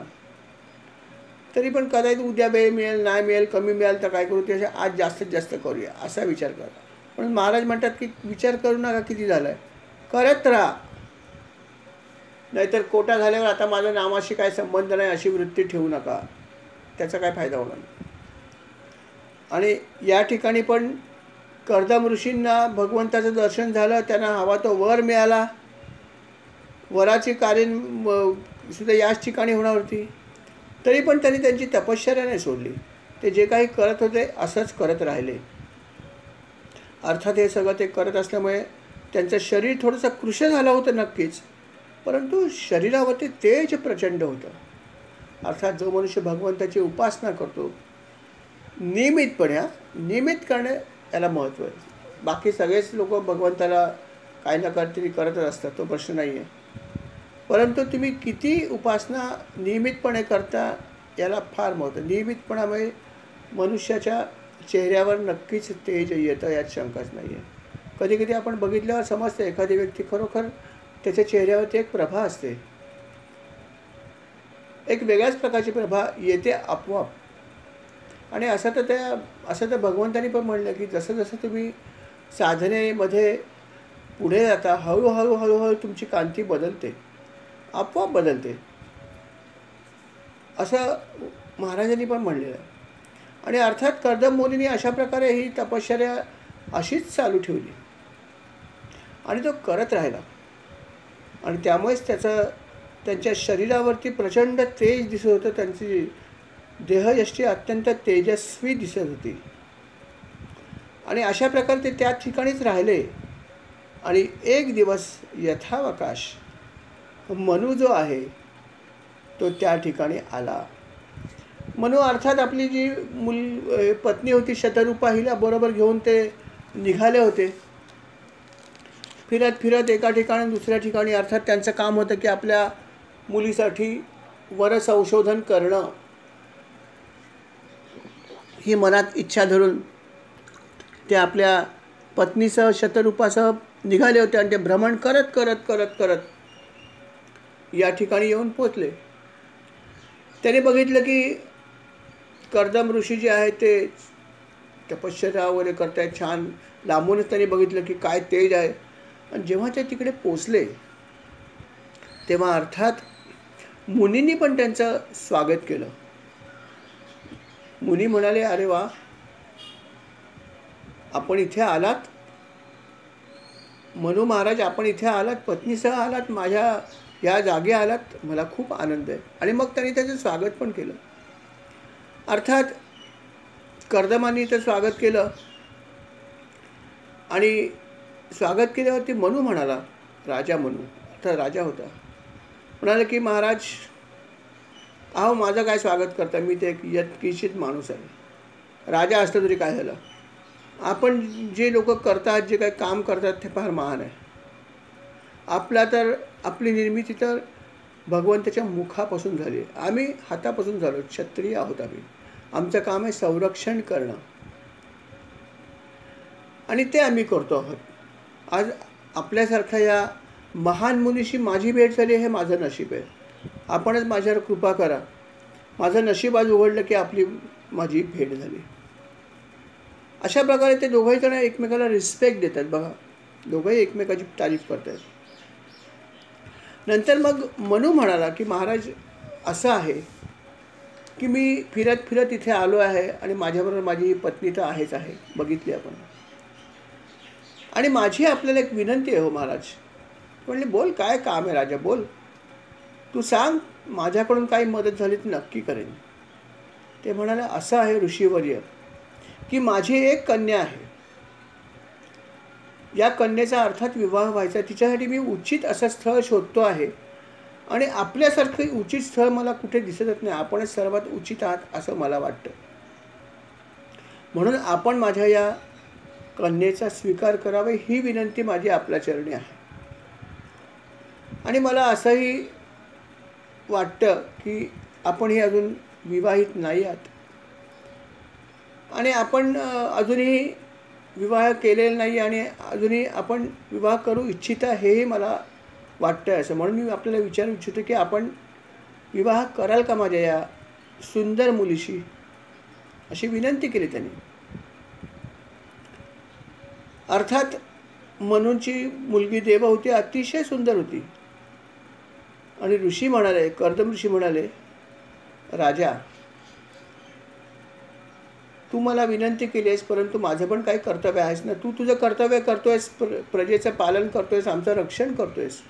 तरी पण कदाचित उद्या वेळ मिळेल, नाही मिळेल, कमी मिळेल तर काय करू, ते आज जास्तीत जास्त करूया असा विचार करा. पण महाराज म्हणतात की विचार करू नका किती झालं आहे, करत राहा. नाहीतर कोटा झाल्यावर आता माझ्या नामाशी काय संबंध नाही अशी वृत्ती ठेवू नका, त्याचा काय फायदा होणार नाही. आणि या ठिकाणी पण कर्दम ऋषींना भगवंताचं दर्शन झालं, त्यांना हवा तो वर मिळाला. वराची कार्य सुद्धा याच ठिकाणी होणार होती, तरी पण त्यांनी त्यांची तपश्चर्या नाही सोडली. ते जे काही करत होते असंच करत राहिले. अर्थात हे सगळं ते करत असल्यामुळे त्यांचं शरीर थोडंसं कृश झालं होतं नक्कीच, परंतु शरीरावरती तेज प्रचंड होतं. अर्थात जो मनुष्य भगवंताची उपासना करतो नियमितपणे, नियमित करणे याला महत्त्व आहे. बाकी सगळेच लोक भगवंताला काही ना काहीतरी करतच असतात, तो प्रश्न नाही आहे. परंतु तुम्ही किती उपासना नियमितपणे करता याला फार महत्त्व. नियमितपणामुळे मनुष्याच्या चेहऱ्यावर नक्कीच तेज येतं, यात शंकाच नाही आहे. कधी कधी आपण बघितल्यावर समजतं एखादी व्यक्ती खरोखर त्याच्या चेहऱ्यावरती एक प्रभा असते, एक वेगळ्याच प्रकारची प्रभा येते आपोआप. आणि असं तर भगवंतानी पण म्हणलं की जसं जसं तुम्ही साधनेमध्ये पुढे जाता हळूहळू हळूहळू तुमची कांती बदलते, आपोआप बदलते, असं महाराजांनी पण म्हणलेलं आहे. आणि अर्थात कर्दम मुनींनी अशा प्रकारे ही तपश्चर्या अशीच चालू ठेवली आणि तो करत राहिला. आणि त्यामुळेच त्यांच्या शरीरावरती प्रचंड तेज दिसत होतं. त्यांची देहयष्टी अत्यंत तेजस्वी दिसत होती. आणि अशा प्रकारे ते त्या ठिकाणीच राहिले. आणि एक दिवस यथावकाश मनू जो आहे तो त्या ठिकाणी आला. मनू अर्थात आपली जी पत्नी होती शतरूपा, हिला बरोबर घेऊन ते निघाले होते. फिरत फिरत एका ठिकाणी दुसऱ्या ठिकाणी. अर्थात त्यांचं काम होतं की आपल्या मुलीसाठी वर संशोधन करणं, ही मनात इच्छा धरून ते आपल्या पत्नीसह शतरूपासह निघाले होते. आणि ते भ्रमण करत करत करत करत या ठिकाणी येऊन पोचले. त्याने बघितलं की कर्दम ऋषी जे आहे ते तपश्चर्या वगैरे करतायत छान. लांबूनच त्यांनी बघितलं की काय तेज आहे. आणि जेव्हा ते तिकडे पोचले तेव्हा अर्थात मुनींनी पण त्यांचं स्वागत केलं. मुनी म्हणाले, अरे वा, आपण इथे आलात, मनू महाराज आपण इथे आलात, पत्नीसह आलात, माझ्या या जागी आलात, मला खूप आनंद आहे. आणि मग त्यांनी त्याचं स्वागत पण केलं. अर्थात कर्दमांनी ते स्वागत केलं. आणि स्वागत केल्यावरती मनू म्हणाला, राजा मनू, अर्थात राजा होता, म्हणाले की महाराज अहो माझं काय स्वागत करता, मी ते एक यत्किंचित माणूस आहे. राजा असलं तरी काय झालं, आपण जे लोक करतात, जे काही काम करतात ते फार महान आहे. आपली निर्मिती तर भगवंताच्या मुखापासून झाली, आम्ही हातापासून झालो, क्षत्रिय आहोत आम्ही. आमचं काम आहे संरक्षण करणं आणि ते आम्ही करतो आहोत. आज आपल्यासारख्या या महान मुलीशी माझी भेट झाली हे माझं नशीब आहे. आपणच माझ्यावर कृपा करा. माझं नशीब आज उघडलं की माझी भेट झाली. अशा प्रकारे ते दोघंही जण एकमेकाला रिस्पेक्ट देतात. बघा, दोघंही एकमेकाची तारीफ करतात. नंतर मग मनू म्हणाला की महाराज, असं आहे की मी फिरत फिरत इथे आलो आहे आणि माझ्याबरोबर माझी पत्नी तर आहेच आहे, बघितली आपण. आणि माझी आपल्याला एक विनंती आहे हो महाराज. म्हणले, बोल, काय काम आहे राजा, बोल, तू सांग, माझ्याकडून काही मदत झाली तर नक्की करेन. ते म्हणाले, असं आहे ऋषीवर्य की माझी एक कन्या आहे. या कन्येचा अर्थात विवाह व्हायचा. तिच्यासाठी मी उचित असं स्थळ शोधतो आहे आणि आपल्यासारखं उचित स्थळ मला कुठे दिसतच नाही. आपणच सर्वात उचित आहात असं मला वाटतं. म्हणून आपण माझ्या या कन्येचा स्वीकार करावा ही विनंती माझी आपल्या चरणी आहे. आणि मला असंही वाटतं की आपणही अजून विवाहित नाही आहात आणि आपण अजूनही विवाह केलेला नाही आणि अजूनही आपण विवाह करू इच्छिता हेही मला वाटतं असं. म्हणून मी आपल्याला विचारू इच्छितो की आपण विवाह कराल का माझ्या या सुंदर मुलीशी, अशी विनंती केली त्यांनी. अर्थात मनूंची मुलगी देवहूती अतिशय सुंदर होती. आणि ऋषी म्हणाले, कर्दम ऋषी म्हणाले, राजा, तू मला विनंती केली आहेस, परंतु माझं पण काही कर्तव्य आहेस ना. तू तुझं कर्तव्य करतोयस, प्रजेचं पालन करतोयस, आमचं रक्षण करतोयस.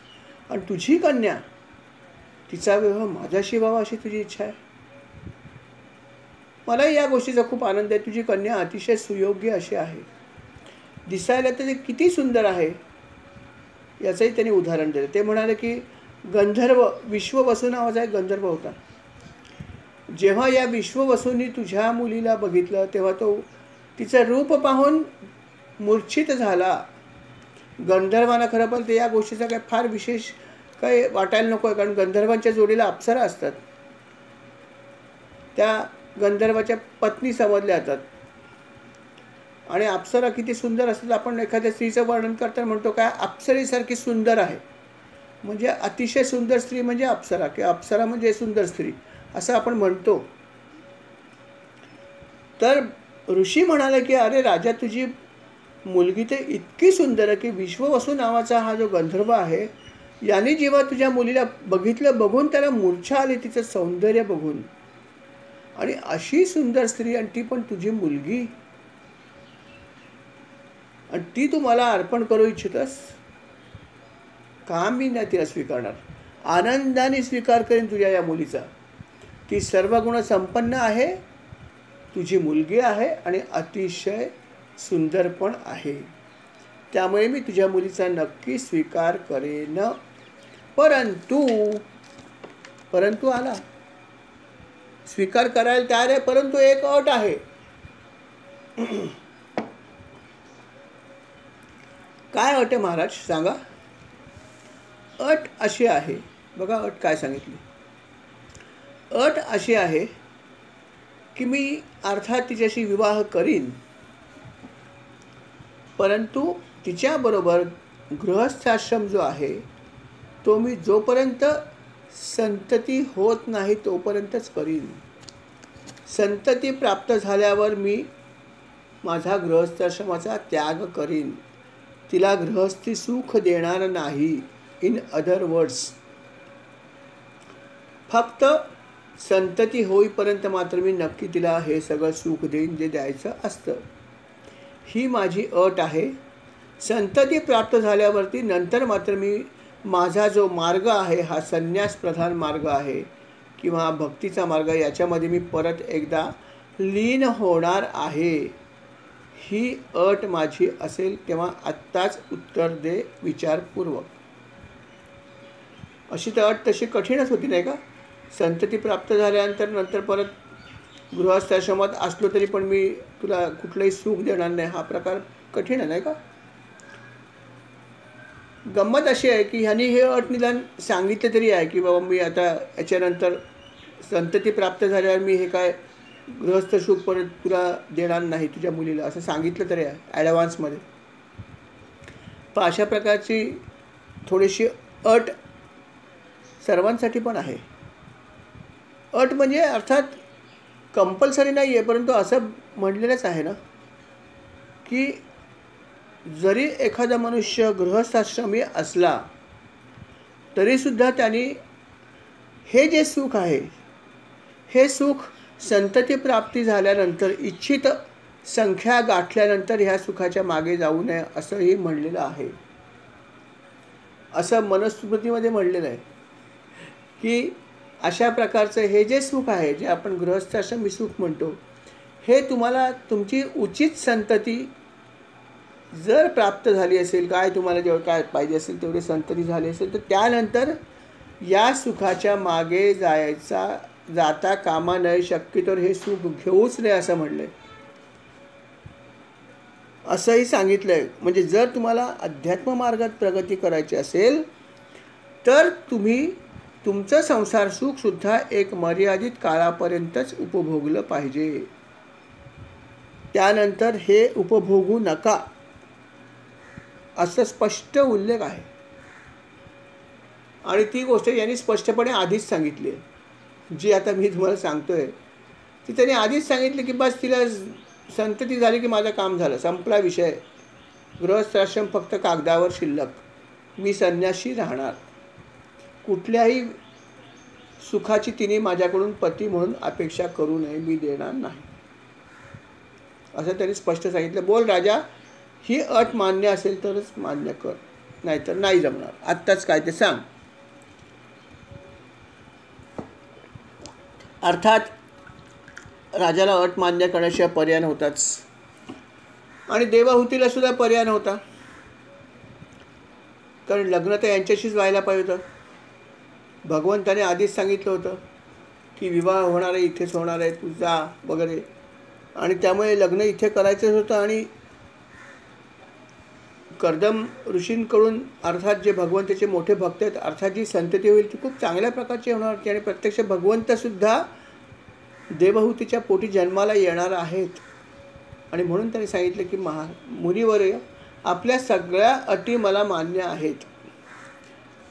आणि तुझी कन्या, तिचा विवाह माझ्याशी व्हावा अशी तुझी इच्छा आहे. मलाही या गोष्टीचा खूप आनंद आहे. तुझी कन्या अतिशय सुयोग्य अशी आहे. दिसायला तर किती सुंदर आहे याचंही त्यांनी उदाहरण दिलं. ते म्हणाले की गंधर्व, विश्ववसू नावाचा एक गंधर्व होता. जेव्हा या विश्ववसूंनी तुझ्या मुलीला बघितलं तेव्हा तो तिचं रूप पाहून मूर्छित झाला. गंधर्वांना खरं पाहिलं या गोष्टीचा काय फार विशेष काही वाटायला नको आहे, कारण गंधर्वांच्या जोडीला अप्सरा असतात. त्या गंधर्वाच्या पत्नी समजल्या जातात. आणि अप्सरा किती सुंदर असतात. आपण एखाद्या स्त्रीचं वर्णन करताना म्हणतो काय, अप्सरेसारखी सुंदर आहे. म्हणजे अतिशय सुंदर स्त्री म्हणजे अप्सरा, किंवा अप्सरा म्हणजे सुंदर स्त्री असं आपण म्हणतो. तर ऋषी म्हणाले की अरे राजा, तुझी मुलगी तर इतकी सुंदर आहे की विश्ववसू नावाचा हा जो गंधर्व आहे याने जेव्हा तुझ्या मुलीला बघितलं, बघून त्याला मूर्छा आली तिचं सौंदर्य बघून. आणि अशी सुंदर स्त्री आणि ती पण तुझी मुलगी, आणि ती तू मला अर्पण करू इच्छितस का? मी नाही तिला स्वीकारणार. आनंदाने स्वीकार करेन तुझ्या या मुलीचा. ती सर्व गुण संपन्न आहे, तुझी मुलगी आहे आणि अतिशय सुंदर पण आहे. त्यामुळे मी तुझ्या मुलीचा नक्की स्वीकार करेन. परंतु आला स्वीकार करायला तयार आहे, परंतु एक अट आहे. काय अट आहे महाराज, सांगा. अट अशी आहे, बघा अट काय सांगितली. अट अशी आहे की मी अर्थात तिच्याशी विवाह करीन, परंतु तिच्याबरोबर गृहस्थाश्रम जो आहे तो मी जोपर्यंत संतती होत नाही तोपर्यंतच करीन. संतती प्राप्त झाल्यावर मी माझा गृहस्थाश्रमाचा त्याग करीन. तिला गृहस्थी सुख देणार नाही. इन अदर वर्ड्स, फक्त संतती होईपर्यंत मात्र मी नक्की तिला हे सगळं सुख देईन जे द्यायचं असतं. ही माझी अट आहे. संतती प्राप्त झाल्यावरती नंतर मात्र मी माझा जो मार्ग आहे हा संन्यास प्रधान मार्ग आहे किंवा भक्तीचा मार्ग, याच्यामध्ये मी परत एकदा लीन होणार आहे. ही अट माझी असेल तेव्हा आत्ताच उत्तर दे विचारपूर्वक. अशी तर अट तशी कठीणच होती नाही का. संतती प्राप्त झाल्यानंतर नंतर परत गृहस्थाश्रमात असलो तरी पण मी तुला कुठलंही सुख देणार नाही, हा प्रकार कठीण आहे नाही का. गंमत अशी आहे की ह्यांनी हे अट निदान सांगितलं तरी आहे की बाबा मी आता याच्यानंतर संतती प्राप्त झाल्यावर मी हे काय गृहस्थ सुख परत तुला देणार नाही तुझ्या मुलीला, असं सांगितलं तरी आहे ॲडव्हान्समध्ये. पण अशा प्रकारची थोडीशी अट सर्वांसाठी पण आहे. अट म्हणजे अर्थात कंपल्सरी नाही आहे, परंतु असं म्हटलेलंच आहे ना की जरी एखादा मनुष्य गृहस्थाश्रमी असला तरीसुद्धा त्यांनी हे जे सुख आहे हे सुख संतती प्राप्ती झाल्यानंतर इच्छित संख्या गाठल्यानंतर ह्या सुखाच्या मागे जाऊ नये असंही म्हणलेलं आहे. असं मनुस्मृतीमध्ये म्हणलेलं आहे की अशा प्रकारचं हे जे सुख आहे जे आपण गृहस्थाश्रमी सुख म्हणतो हे तुम्हाला तुमची उचित संतती जर प्राप्त झाली असेल, काय तुम्हाला जेवढं काय पाहिजे असेल तेवढी संतती झाली असेल तर त्यानंतर या सुखाच्या मागे जाता कामा नये, शक्यतोवर हे सुख घेऊच नये असं म्हणलंय. असंही सांगितलंय. म्हणजे जर तुम्हाला अध्यात्म मार्गात प्रगती करायची असेल तर तुम्ही तुमचं संसार सुख सुद्धा एक मर्यादित काळापर्यंतच उपभोगलं पाहिजे, त्यानंतर हे उपभोगू नका असं स्पष्ट उल्लेख आहे. आणि ती गोष्ट यांनी स्पष्टपणे आधीच सांगितली आहे. जी आता मी तुम्हाला सांगतोय ती त्यांनी आधीच सांगितली की बस तिला संतती झाली की माझं काम झालं, संपला विषय. गृहस्थाश्रम फक्त कागदावर शिल्लक, मी संन्यासी राहणार, कुठल्याही सुखाची तिने माझ्याकडून पती म्हणून अपेक्षा करू नये, मी देणार नाही असं त्यांनी स्पष्ट सांगितलं. बोल राजा, ही अट मान्य असेल तरच मान्य कर, नाहीतर नाही जमणार. आत्ताच काय ते सांग. अर्थात राजाला अट मान्य करण्याशिवाय पर्याय नव्हताच आणि देवाहुतीला सुद्धा पर्याय नव्हता, कारण लग्न तर यांच्याशीच व्हायला पाहिजे होतं. भगवंताने आधीच सांगितलं होतं की विवाह होणार आहे, इथेच होणार आहे, तू जा वगैरे. आणि त्यामुळे लग्न इथे करायचंच होतं. आणि कर्दम ऋषींकडून अर्थात जे भगवंताचे मोठे भक्त आहेत, अर्थात जी संतती होईल ती खूप चांगल्या प्रकारची होणार होती. आणि प्रत्यक्ष भगवंतसुद्धा देवहूतीच्या पोटी जन्माला येणार आहेत. आणि म्हणून त्यांनी सांगितलं की मुनीवर्य, आपल्या सगळ्या अटी मला मान्य आहेत,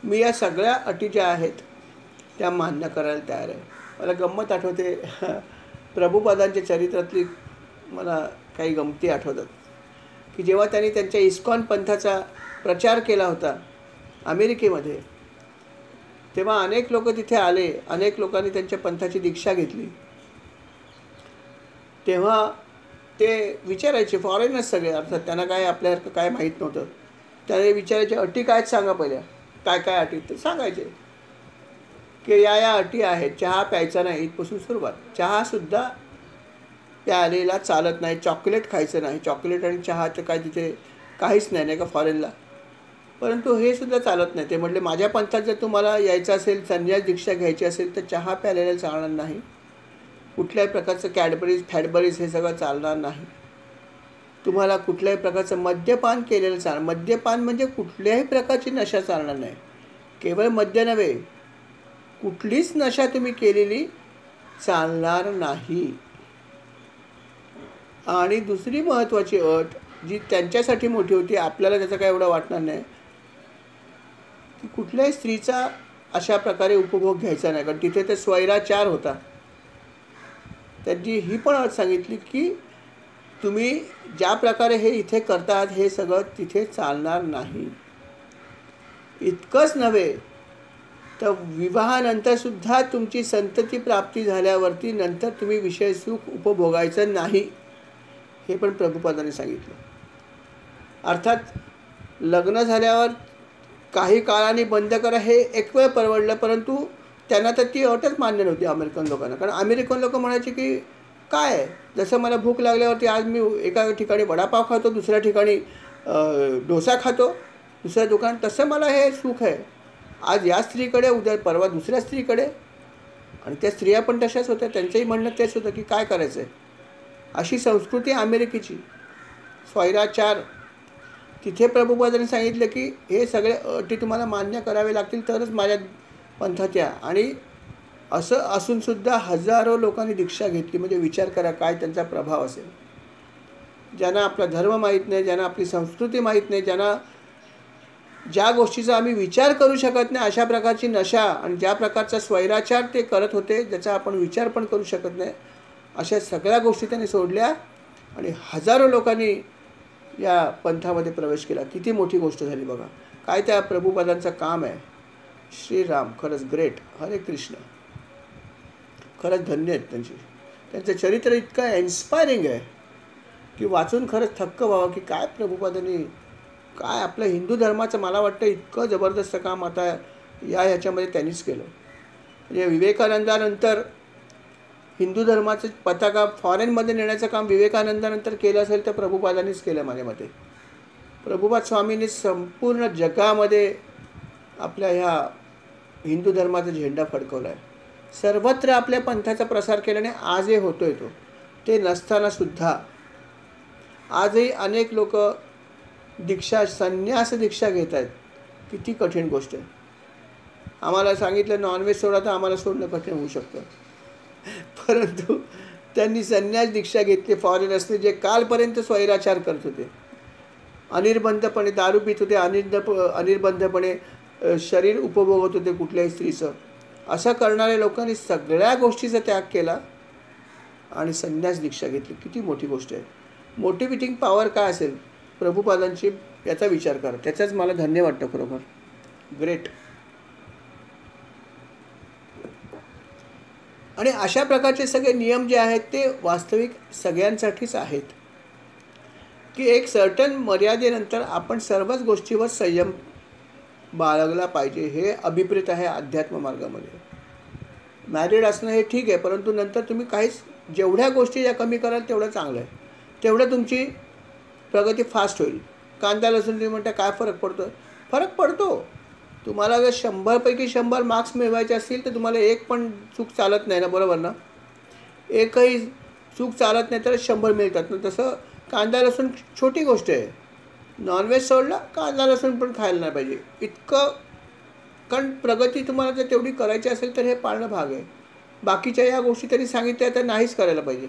मी या सगळ्या अटी ज्या आहेत त्या मान्य करायला तयार आहे. मला गंमत आठवते, प्रभुपादांच्या चरित्रातली मला काही गमती आठवतात की जेव्हा त्यांनी त्यांच्या इस्कॉन पंथाचा प्रचार केला होता अमेरिकेमध्ये, तेव्हा अनेक लोक तिथे आले, अनेक लोकांनी त्यांच्या पंथाची दीक्षा घेतली. तेव्हा ते विचारायचे, फॉरेनर्स सगळे, अर्थात त्यांना काय आपल्यासारखं काय माहीत नव्हतं. त्याने विचारायचे अटी काय सांगा पहिल्या, काय काय अटी. ते सांगायचे की या अटी आहेत. चहा प्यायचा नाही इथपासून सुरुवात, चहासुद्धा प्यायलेला चालत नाही, चॉकलेट खायचं नाही, चॉकलेट आणि चहा तर काय तिथे काहीच नाही का फॉरेनला, परंतु हे सुद्धा चालत नाही. ते म्हटले माझ्या पंथात जर तुम्हाला यायचं असेल, संन्यास दीक्षा घ्यायची असेल तर चहा प्यायलेला चालणार नाही, कुठल्याही प्रकारचं कॅडबरीज फॅडबरीज हे सगळं चालणार नाही, तुम्हाला कुठल्याही प्रकारचं मद्यपान केलेलं चालणार. मद्यपान म्हणजे कुठल्याही प्रकारची नशा चालणार नाही, केवळ मद्य नव्हे, कुठलीच नशा तुम्ही केलेली चालणार नाही. आणि दुसरी महत्त्वाची अट जी त्यांच्यासाठी मोठी होती, आपल्याला त्याचं काय एवढं वाटणार नाही, की कुठल्याही स्त्रीचा अशा प्रकारे उपभोग घ्यायचा नाही, कारण तिथे ते स्वैराचार होता. त्यांची ही पण अट सांगितली की तुम्ही ज्या प्रकारे हे इथे करतात हे सगळं तिथे चालणार नाही. इतकंच नव्हे तर विवाहानंतरसुद्धा तुमची संतती प्राप्ती झाल्यावरती नंतर तुम्ही विषय सुख उपभोगायचं नाही, हे पण प्रभुपादांनी सांगितलं. अर्थात लग्न झाल्यावर काही काळाने बंद करा हे एक वेळ परवडलं, परंतु त्यांना तर ती अटच मान्य नव्हती अमेरिकन लोकांना. कारण अमेरिकन लोक म्हणायचे की काय आहे, जसं मला भूक लागल्यावरती आज मी एका ठिकाणी वडापाव खातो, दुसऱ्या ठिकाणी डोसा खातो, दुसऱ्या दुकान, तसं मला हे सुख आहे. आज या स्त्रीकडे, उद्या परवा दुसऱ्या स्त्रीकडे. आणि त्या स्त्रिया पण तशाच होत्या, त्यांचंही म्हणणं तेच होतं की काय करायचं आहे. अशी संस्कृती अमेरिकेची, स्वैराचार. तिथे प्रभुपादांनी सांगितलं की हे सगळे अटी तुम्हाला मान्य करावे लागतील तरच माझ्या पंथात या. आणि असं असूनसुद्धा हजारो लोकांनी दीक्षा घेतली. म्हणजे विचार करा काय त्यांचा प्रभाव असेल. ज्यांना आपला धर्म माहीत नाही, ज्यांना आपली संस्कृती माहीत नाही, ज्यांना ज्या गोष्टीचा आम्ही विचार करू शकत नाही अशा प्रकारची नशा आणि ज्या प्रकारचा स्वैराचार ते करत होते ज्याचा आपण विचार पण करू शकत नाही अशा सगळ्या गोष्टी त्यांनी सोडल्या आणि हजारो लोकांनी या पंथामध्ये प्रवेश केला. किती मोठी गोष्ट झाली बघा. काय त्या प्रभुपादांचं काम आहे. श्रीराम, खरंच ग्रेट. हरे कृष्ण. खरंच धन्य आहेत त्यांचं चरित्र इतकं इन्स्पायरिंग आहे की वाचून खरंच थक्क व्हावं की काय प्रभुपादांनी काय आपल्या हिंदू धर्माचं मला वाटतं इतकं जबरदस्त काम आता ह्याच्यामध्ये त्यांनीच केलं. म्हणजे विवेकानंदानंतर हिंदू धर्माचं पताका फॉरेनमध्ये नेण्याचं काम विवेकानंदानंतर केलं असेल तर प्रभुपादांनीच केलं माझ्या मते. प्रभुपाद स्वामींनी संपूर्ण जगामध्ये आपल्या ह्या हिंदू धर्माचा झेंडा फडकवला आहे. सर्वत्र आपल्या पंथाचा प्रसार केल्याने आजही होतोय तो. ते नसतानासुद्धा आजही अनेक लोक संन्यास दीक्षा घेत आहेत. किती कठीण गोष्ट आहे. आम्हाला सांगितलं नॉनव्हेज सोडा तर आम्हाला सोडणं कठीण होऊ शकतं, परंतु त्यांनी संन्यास दीक्षा घेतली. फॉरेनर्सने जे कालपर्यंत स्वैराचार करत होते, अनिर्बंधपणे दारू पित होते, अनिर्बंधपणे शरीर उपभोगत होते कुठल्याही स्त्रीचं, असं करणाऱ्या लोकांनी सगळ्या गोष्टीचा त्याग केला आणि संन्यास दीक्षा घेतली. किती मोठी गोष्ट आहे. मोटिवेटिंग पॉवर काय असेल प्रभुपादांची याचा विचार करा. त्याचाच मला धन्य वाटतं खरोखर. ग्रेट. आणि अशा प्रकारचे सगळे नियम जे आहेत ते वास्तविक सगळ्यांसाठीच आहेत की एक सर्टन मर्यादेनंतर आपण सर्वच गोष्टीवर संयम बाळगला पाहिजे. हे अभिप्रेत आहे अध्यात्म मार्गामध्ये. मॅरिड असणं हे ठीक आहे, परंतु नंतर तुम्ही काहीच जेवढ्या गोष्टी ज्या कमी कराल तेवढं चांगलं आहे, तेवढं तुमची प्रगती फास्ट होईल. कांदा लसूण तुम्ही म्हणता काय फरक पडतो? फरक पडतो. तुम्हाला जर 100पैकी 100 मार्क्स मिळवायचे असतील तर तुम्हाला एक पण चूक चालत नाही ना, बरोबर ना? एकही चूक चालत नाही तर 100 मिळतात ना. तसं कांदा लसूण छोटी गोष्ट आहे. नॉनव्हेज सोडला कांदा लसूण पण खायला नाही पाहिजे इतकं, कारण प्रगती तुम्हाला जर तेवढी करायची असेल तर हे पाळणं भाग आहे. बाकीच्या या गोष्टी तरी सांगितल्या तर नाहीच करायला पाहिजे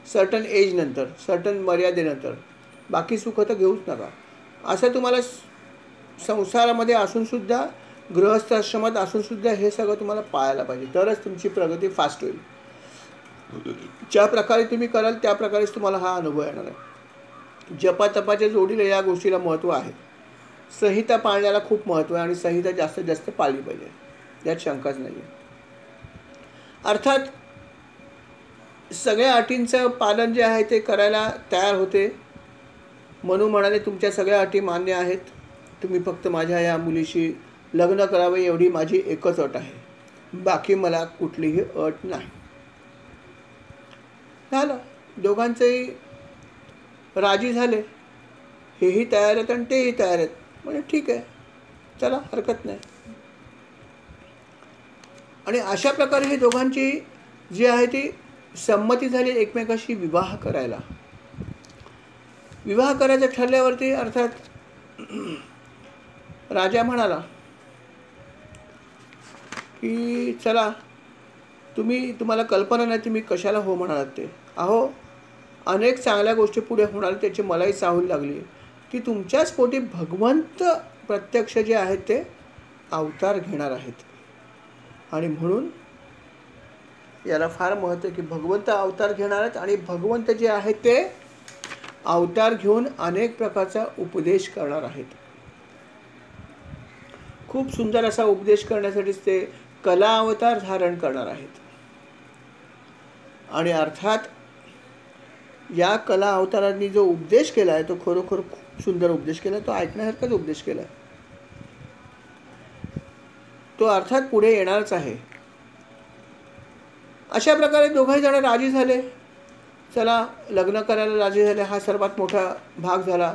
सर्टन एजनंतर, सर्टन मर्यादेनंतर. बाकी सुख तर घेऊच नका. असं तुम्हाला संसारामध्ये असूनसुद्धा, गृहस्थाश्रमात असूनसुद्धा हे सगळं तुम्हाला पाळायला पाहिजे, तरच तुमची प्रगती फास्ट होईल. ज्या प्रकारे तुम्ही कराल त्या प्रकारेच तुम्हाला हा अनुभव येणार आहे. जपातपाच्या जोडीला या गोष्टीला महत्त्व आहे. संहिता पाळण्याला खूप महत्त्व आहे आणि संहिता जास्तीत जास्त पाळली पाहिजे, यात शंकाच नाही आहे. अर्थात सगळ्या अटींचं पालन जे आहे ते करायला तयार होते. मनू म्हणाले तुमच्या सगळ्या अटी मान्य आहेत, तुम्ही फक्त माझ्या या मुलीशी लग्न करावे एवढी माझी एकच अट आहे, बाकी मला कुठलीही अट नाही. झालं. दोघांचेही राजी झाले. हेही तयार आहेत आणि तेही तयार आहेत. म्हणजे ठीक आहे, चला हरकत नाही. आणि अशा प्रकारे हे दोघांची जी आहे ती संमती झाली एकमेकाशी विवाह करायला. विवाह करायचं ठरल्यावरती अर्थात राजा म्हणाला की चला तुम्हाला कल्पना नाही तुम्ही कशाला हो म्हणालात ते. अहो अनेक चांगल्या गोष्टी पुढे होणार त्याची मलाही चाहूल लागली की तुमच्याच पोटी भगवंत प्रत्यक्ष जे आहेत ते अवतार घेणार आहेत. आणि म्हणून याला फार महत्त्व आहे की भगवंत अवतार घेणार आहेत आणि भगवंत जे आहेत ते अवतार घेऊन अनेक प्रकारचा उपदेश करणार आहेत. खूप सुंदर असा उपदेश करण्यासाठीच ते कला अवतार धारण करणार आहेत. आणि अर्थात या कला अवतारांनी जो उपदेश केला आहे तो खरोखर खूप सुंदर उपदेश केला, तो ऐकण्यासारखाच उपदेश केला. तो अर्थात पुढे येणारच आहे. अशा प्रकारे दोघंही जण राजी झाले. चला लग्न करायला राजी झाले, हा सर्वात मोठा भाग झाला.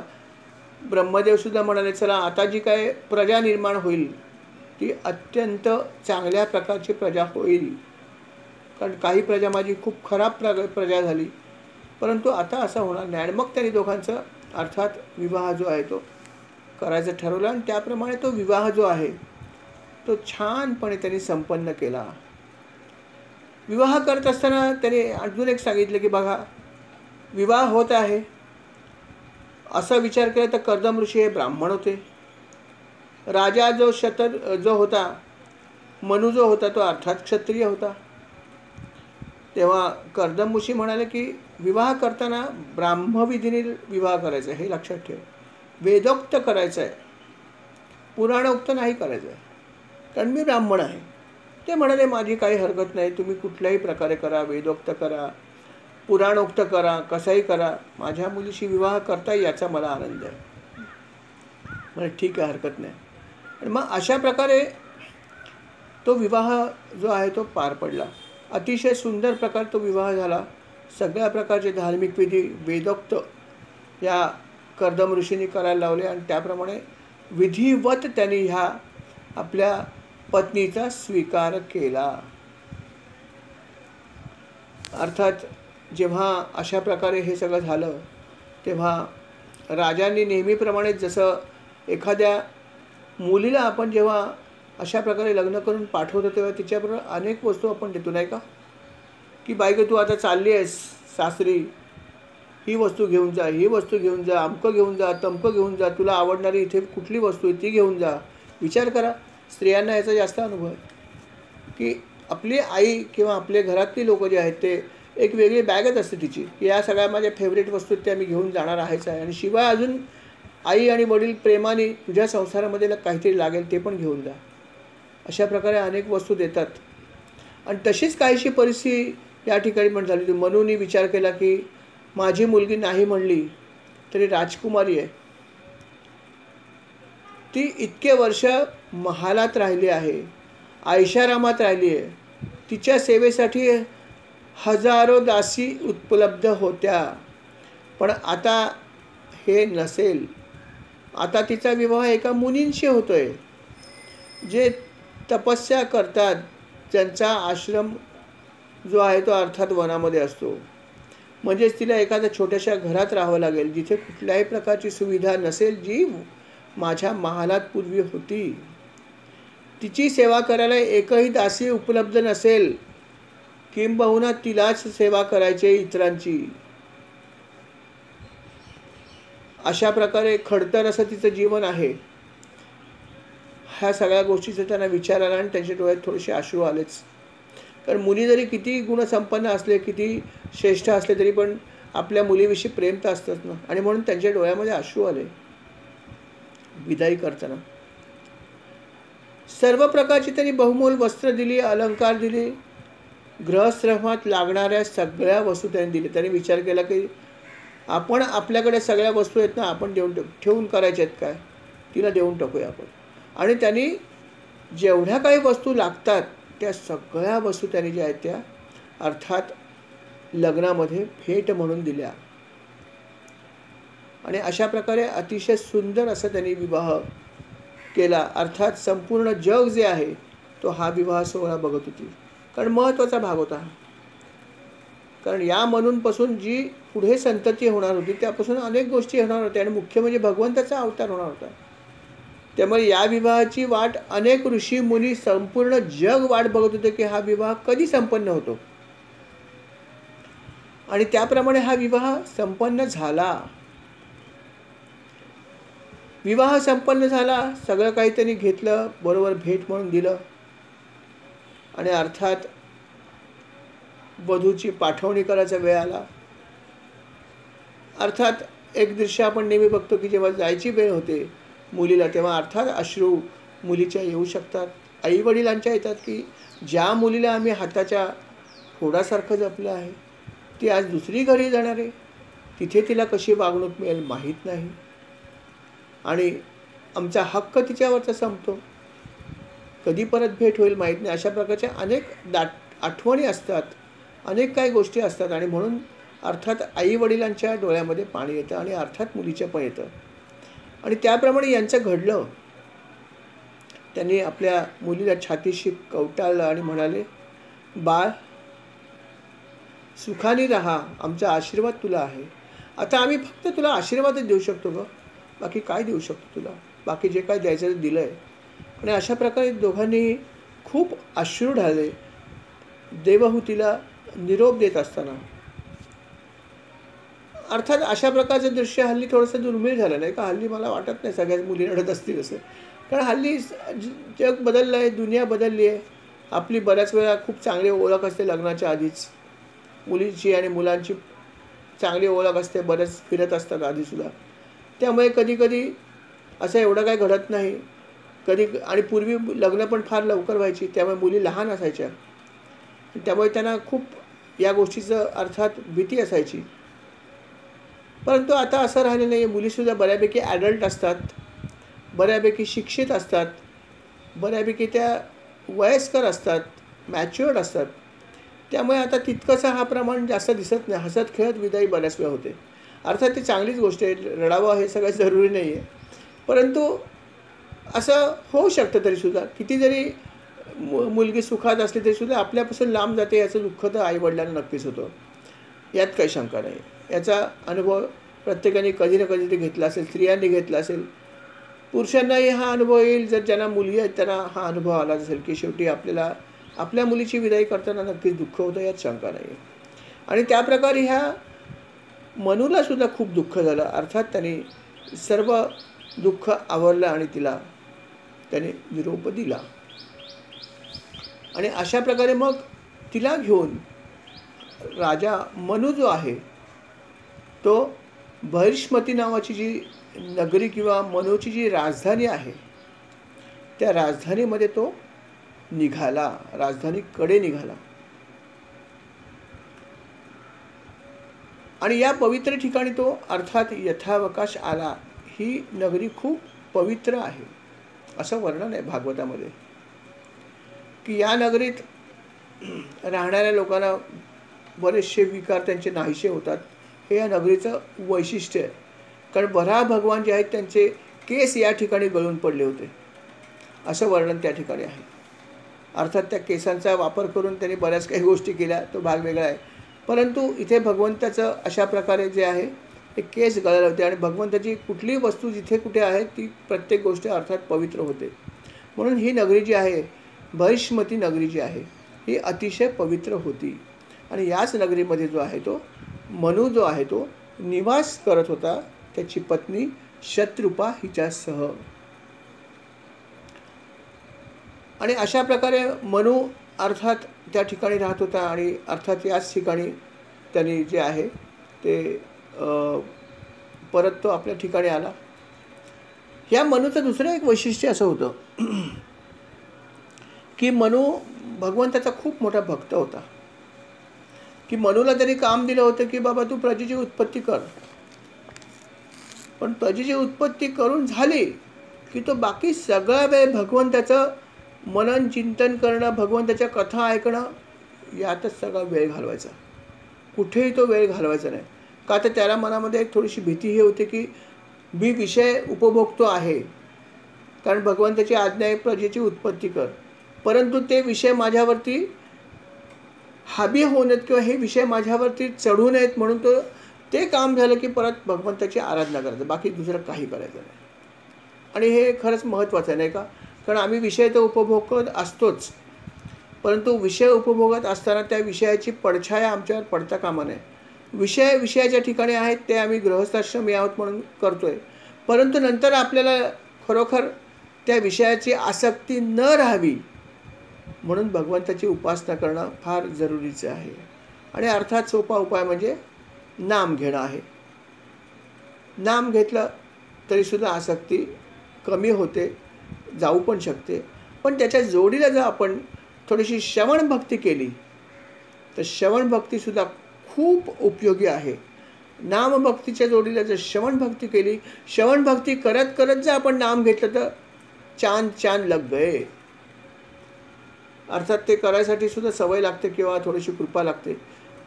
ब्रह्मदेव सुद्धा म्हणाले चला आता जी काय प्रजा निर्माण होईल ती अत्यंत चांगल्या प्रकारची प्रजा होईल, कारण काही प्रजा माझी खूप खराब प्रजा झाली, परंतु आता असं होणार नाही. आणि मग त्यांनी दोघांचं अर्थात विवाह जो आहे तो करायचं ठरवलं आणि त्याप्रमाणे तो विवाह जो आहे तो छानपणे त्यांनी संपन्न केला. विवाह करत असताना त्याने अजून एक सांगितलं की बघा विवाह होत आहे असा विचार केला तर कर्दम ऋषी हे ब्राह्मण होते. राजा जो होता, मनु जो होता, तो अर्थात क्षत्रिय होता. तेव्हा कर्दम ऋषी म्हणाले की विवाह करताना ब्राह्मविधीने विवाह करायचा, हे लक्षात ठेव. वेदोक्त करायचं आहे, पुराणोक्त नाही करायचं आहे. कारण मी ब्राह्मण आहे. ते म्हणाले माझी काही हरकत नाही, तुम्ही कुठल्याही प्रकारे करा, वेदोक्त करा, पुराणोक्त करा, कसाही करा, माझ्या मुलीशी विवाह करता याचा मला आनंद आहे. म्हणजे ठीक आहे, हरकत नाही. आणि मग अशा प्रकारे तो विवाह जो आहे तो पार पडला. अतिशय सुंदर प्रकारे तो विवाह झाला. सगळ्या प्रकारचे धार्मिक विधी वेदोक्त या कर्दम ऋषींनी करायला लावले आणि त्याप्रमाणे विधिवत त्यांनी ह्या आपल्या पत्नीचा स्वीकार केला. अर्थात जेव्हा अशा प्रकारे हे सगळं झालं तेव्हा राजांनी नेहमीप्रमाणे जसं एखाद्या मुलीला आपण जेव्हा अशा प्रकारे लग्न करून पाठवतो तेव्हा तिच्याबरोबर अनेक वस्तू आपण देतो, नाही का? की बाई गं, तू आता चालली आहेस सासरी, ही वस्तू घेऊन जा, ही वस्तू घेऊन जा, अमकं घेऊन जा, तमकं घेऊन जा, तुला आवडणारी इथे कुठली वस्तू आहे ती घेऊन जा. विचार करा, स्त्रियांना याचा जास्त अनुभव आहे की आपली आई किंवा आपले घरातली लोक जे आहेत ते एक वेगळी बॅगच असते तिची, की या सगळ्या माझ्या फेवरेट वस्तू त्या मी घेऊन जाणार आहेच आहे. आणि शिवाय अजून आई आणि वडील प्रेमाने तुझ्या संसारामध्ये काहीतरी लागेल ते पण घेऊन जा. अशा प्रकारे अनेक वस्तू देतात. आणि तशीच काहीशी परिस्थिती या ठिकाणी पण झाली होती. मनूनी विचार केला की माझी मुलगी नाही म्हणली तरी राजकुमारी आहे, ती इतके वर्ष महालात राहिली आहे, ऐशारामात राहिली आहे, तिच्या सेवेसाठी हजारो दासी उपलब्ध होत्या. पण आता हे नसेल. आता तिचा विवाह एका मुनींशी होतोय जे तपस्या करतात, ज्यांचा आश्रम जो आहे तो अर्थात वनामध्ये असतो. म्हणजेच तिला एखाद्या छोट्याशा घरात राहावं लागेल जिथे कुठल्याही प्रकारची सुविधा नसेल जी माझ्या महालात पूर्वी होती. तिची सेवा करायला एकही दासी उपलब्ध नसेल, किंबहुना तिलाच सेवा करायची इतरांची. अशा प्रकारे खडतर असं तिचं जीवन आहे. ह्या सगळ्या गोष्टीचा त्यांना विचार आला आणि त्यांच्या डोळ्यात थोडेसे अश्रू आलेच. कारण मुली जरी किती गुणसंपन्न असले, किती श्रेष्ठ असले तरी पण आपल्या मुलीविषयी प्रेम तर असतंच ना. आणि म्हणून त्यांच्या डोळ्यामध्ये अश्रू आले विदाई करताना. सर्व प्रकारची त्यांनी बहुमोल वस्त्र दिली, अलंकार दिले, गृहस्थाश्रमात लागणाऱ्या सगळ्या वस्तू त्यांनी दिल्या. त्यांनी विचार केला की आपण आपल्याकडे सगळ्या वस्तू आहेत ना, आपण ठेवून करायच्या आहेत काय, तिला देऊन टाकूया आपण. आणि त्यांनी जेवढ्या काही वस्तू लागतात त्या सगळ्या वस्तू त्यांनी ज्या आहेत त्या अर्थात लग्नामध्ये भेट म्हणून दिल्या. आणि अशा प्रकारे अतिशय सुंदर असा त्यांनी विवाह केला. अर्थात संपूर्ण जग जे आहे तो हा विवाह सोहळा बघत होती. कारण महत्त्वाचा भाग होता. कारण या मनूंपासून जी पुढे संतती होणार होती त्यापासून अनेक गोष्टी होणार होत्या आणि मुख्य म्हणजे भगवंताचा अवतार होणार होता. त्यामुळे या विवाहाची वाट अनेक ऋषी मुनी संपूर्ण जग वाट बघत होते की हा विवाह कधी संपन्न होतो. आणि त्याप्रमाणे हा विवाह संपन्न झाला. विवाह संपन्न झाला, सगळं काही त्यांनी घेतलं, बरोबर भेट म्हणून दिलं. आणि अर्थात वधूची पाठवणी करायचा वेळ आला. अर्थात एक दृश्य आपण नेहमी बघतो की जेव्हा जायची वेळ होते मुलीला तेव्हा अर्थात अश्रू मुलीच्या येऊ शकतात, आई वडिलांच्या येतात की ज्या मुलीला आम्ही हाताच्या फोडासारखं जपलं आहे ती आज दुसरी घरी जाणार आहे, तिथे तिला कशी वागणूक मिळेल माहीत नाही आणि आमचा हक्क तिच्यावरचा संपतो, कधी परत भेट होईल माहीत नाही. अशा प्रकारच्या अनेक आठवणी असतात, अनेक काही गोष्टी असतात. आणि म्हणून अर्थात आई वडिलांच्या डोळ्यामध्ये पाणी येतं आणि अर्थात मुलीच्या पण येतं. आणि त्याप्रमाणे यांचं घडलं. त्यांनी आपल्या मुलीला छातीशी कवटाळलं आणि म्हणाले, बाळ सुखाने राहा, आमचा आशीर्वाद तुला आहे. आता आम्ही फक्त तुला आशीर्वादच देऊ शकतो ग, बाकी काय देऊ शकतो तुला, बाकी जे काय द्यायचं ते दिलं आहे. आणि अशा प्रकारे दोघांनी खूप अश्रू ढाळले देवहूतीला निरोप देत असताना. अर्थात अशा प्रकारचं दृश्य हल्ली थोडंसं दुर्मिळ झालं नाही का. हल्ली मला वाटत नाही सगळ्याच मुली रडत असतील असं. कारण हल्ली जग बदललं आहे, दुनिया बदलली आहे. आपली बऱ्याच वेळा खूप चांगली ओळख असते लग्नाच्या आधीच. मुलीची आणि मुलांची चांगली ओळख असते, बरेच फिरत असतात आधीसुद्धा. त्यामुळे कधी-कधी असं एवढं काही घडत नाही. आणि पूर्वी लग्न पण फार लवकर व्हायची, त्यामुळे मुली लहान असायच्या. त्यामुळे त्यांना खूप या गोष्टीचं अर्थात भीती असायची. परंतु आता असं राहिलं नाही आहे. मुलीसुद्धा बऱ्यापैकी ॲडल्ट असतात, बऱ्यापैकी शिक्षित असतात, बऱ्यापैकी त्या वयस्कर असतात, मॅच्युअर्ड असतात. त्यामुळे आता तितकंसं हा प्रमाण जास्त दिसत नाही. हसत-खेळत विदाई बऱ्याच वेळा होते. अर्थात ती चांगलीच गोष्ट आहे. रडावं हे सगळं जरुरी नाही आहे. परंतु असं होऊ शकतं तरीसुद्धा. किती जरी मुलगी सुखात असली तरीसुद्धा आपल्यापासून लांब जाते याचं दुःख तर आई-वडिलांना नक्कीच होतं. यात काही शंका नाही. याचा अनुभव प्रत्येकाने कधी ना कधी घेतला असेल, स्त्रियांनी घेतला असेल. पुरुषांनाही हा अनुभव येईल, जर ज्यांना मुली आहेत त्यांना हा अनुभव आला असेल, की शेवटी आपल्याला आपल्या मुलीची विदाई करताना नक्कीच दुःख होतं, यात शंका नाही. आणि त्याप्रकारे ह्या मनूलासुद्धा खूप दुःख झालं. अर्थात त्याने सर्व दुःख आवरलं आणि तिला त्याने निरोप दिला. आणि अशा प्रकारे मग तिला घेऊन राजा मनू जो आहे तो बहिष्मती नावाची जी नगरी किंवा मनूची जी राजधानी आहे त्या राजधानीमध्ये तो निघाला, राजधानीकडे निघाला. आणि या पवित्र ठिकाणी तो अर्थात यथावकाश आला. ही नगरी खूप पवित्र आहे असं वर्णन आहे भागवतामध्ये, की या नगरीत राहणाऱ्या लोकांना बरेचसे विकार त्यांचे नाहीसे होतात. हे या नगरीचं वैशिष्ट्य आहे. कारण वराह भगवान जे आहेत त्यांचे केस या ठिकाणी गळून पडले होते असं वर्णन त्या ठिकाणी आहे. अर्थात त्या केसांचा वापर करून त्यांनी बऱ्याच काही गोष्टी केल्या, तो भाग वेगळा आहे. परंतु इथे भगवंताचं अशा प्रकारे जे आहे ते केस गळाले होते. आणि भगवंताची कुठलीही वस्तू जिथे कुठे आहे ती प्रत्येक गोष्ट अर्थात पवित्र होते. म्हणून ही नगरी जी आहे, बहिष्मती नगरी जी आहे, ही अतिशय पवित्र होती. आणि याच नगरीमध्ये जो आहे तो मनू जो आहे तो निवास करत होता, त्याची पत्नी शत्रुपा हिच्यासह. आणि अशा प्रकारे मनू अर्थात त्या ठिकाणी राहत होता. आणि अर्थात याच ठिकाणी त्यांनी जे आहे ते परत तो आपल्या ठिकाणी आला. या मनूचं दुसरं एक वैशिष्ट्य असं होतं की मनू भगवंताचा खूप मोठा भक्त होता. की मनूला तरी काम दिलं होतं की बाबा तू प्रजेची उत्पत्ती कर. पण प्रजेची उत्पत्ती करून झाली की तो बाकी सगळा वेळ भगवंताचं मनन चिंतन करणं, भगवंताच्या कथा ऐकणं यातच सगळा वेळ घालवायचा. कुठेही तो वेळ घालवायचा नाही. का तर त्याला मनामध्ये एक थोडीशी भीती ही होती की मी विषय उपभोगतो आहे, कारण भगवंताची आज्ञा आहे प्रजेची उत्पत्ती कर, परंतु ते विषय माझ्यावरती हाबी होऊ नयेत किंवा हे विषय माझ्यावरती चढू नयेत, म्हणून तो ते काम झालं की परत भगवंताची आराधना करायचं, बाकी दुसरं काही करायचं नाही. आणि हे खरंच महत्त्वाचं आहे नाही का? कारण आम्ही विषय तर उपभोगत असतोच, परंतु विषय उपभोगत असताना त्या विषयाची पडछाया आमच्यावर पडता कामा नये. विषयाच्या ठिकाणी आहेत ते आम्ही गृहस्थाश्रमी आहोत म्हणून करतोय, परंतु नंतर आपल्याला खरोखर त्या विषयाची आसक्ती न राहावी म्हणून भगवंताची उपासना करणं फार जरुरीचं आहे. आणि अर्थात सोपा उपाय म्हणजे नाम घेणं आहे. नाम घेतलं तरीसुद्धा आसक्ती कमी होते, जाऊ पण शकते. पण त्याच्या जोडीला जर आपण थोडीशी श्रवण भक्ती केली तर श्रवण भक्तीसुद्धा खूप उपयोगी आहे. नामभक्तीच्या जोडीला जर श्रवण भक्ती केली, श्रवण भक्ती करत करत जर आपण नाम घेतलं तर चांद चांद लग गए. अर्थात ते करायसाठी सुद्धा सवय लागते किंवा थोडीशी कृपा लागते.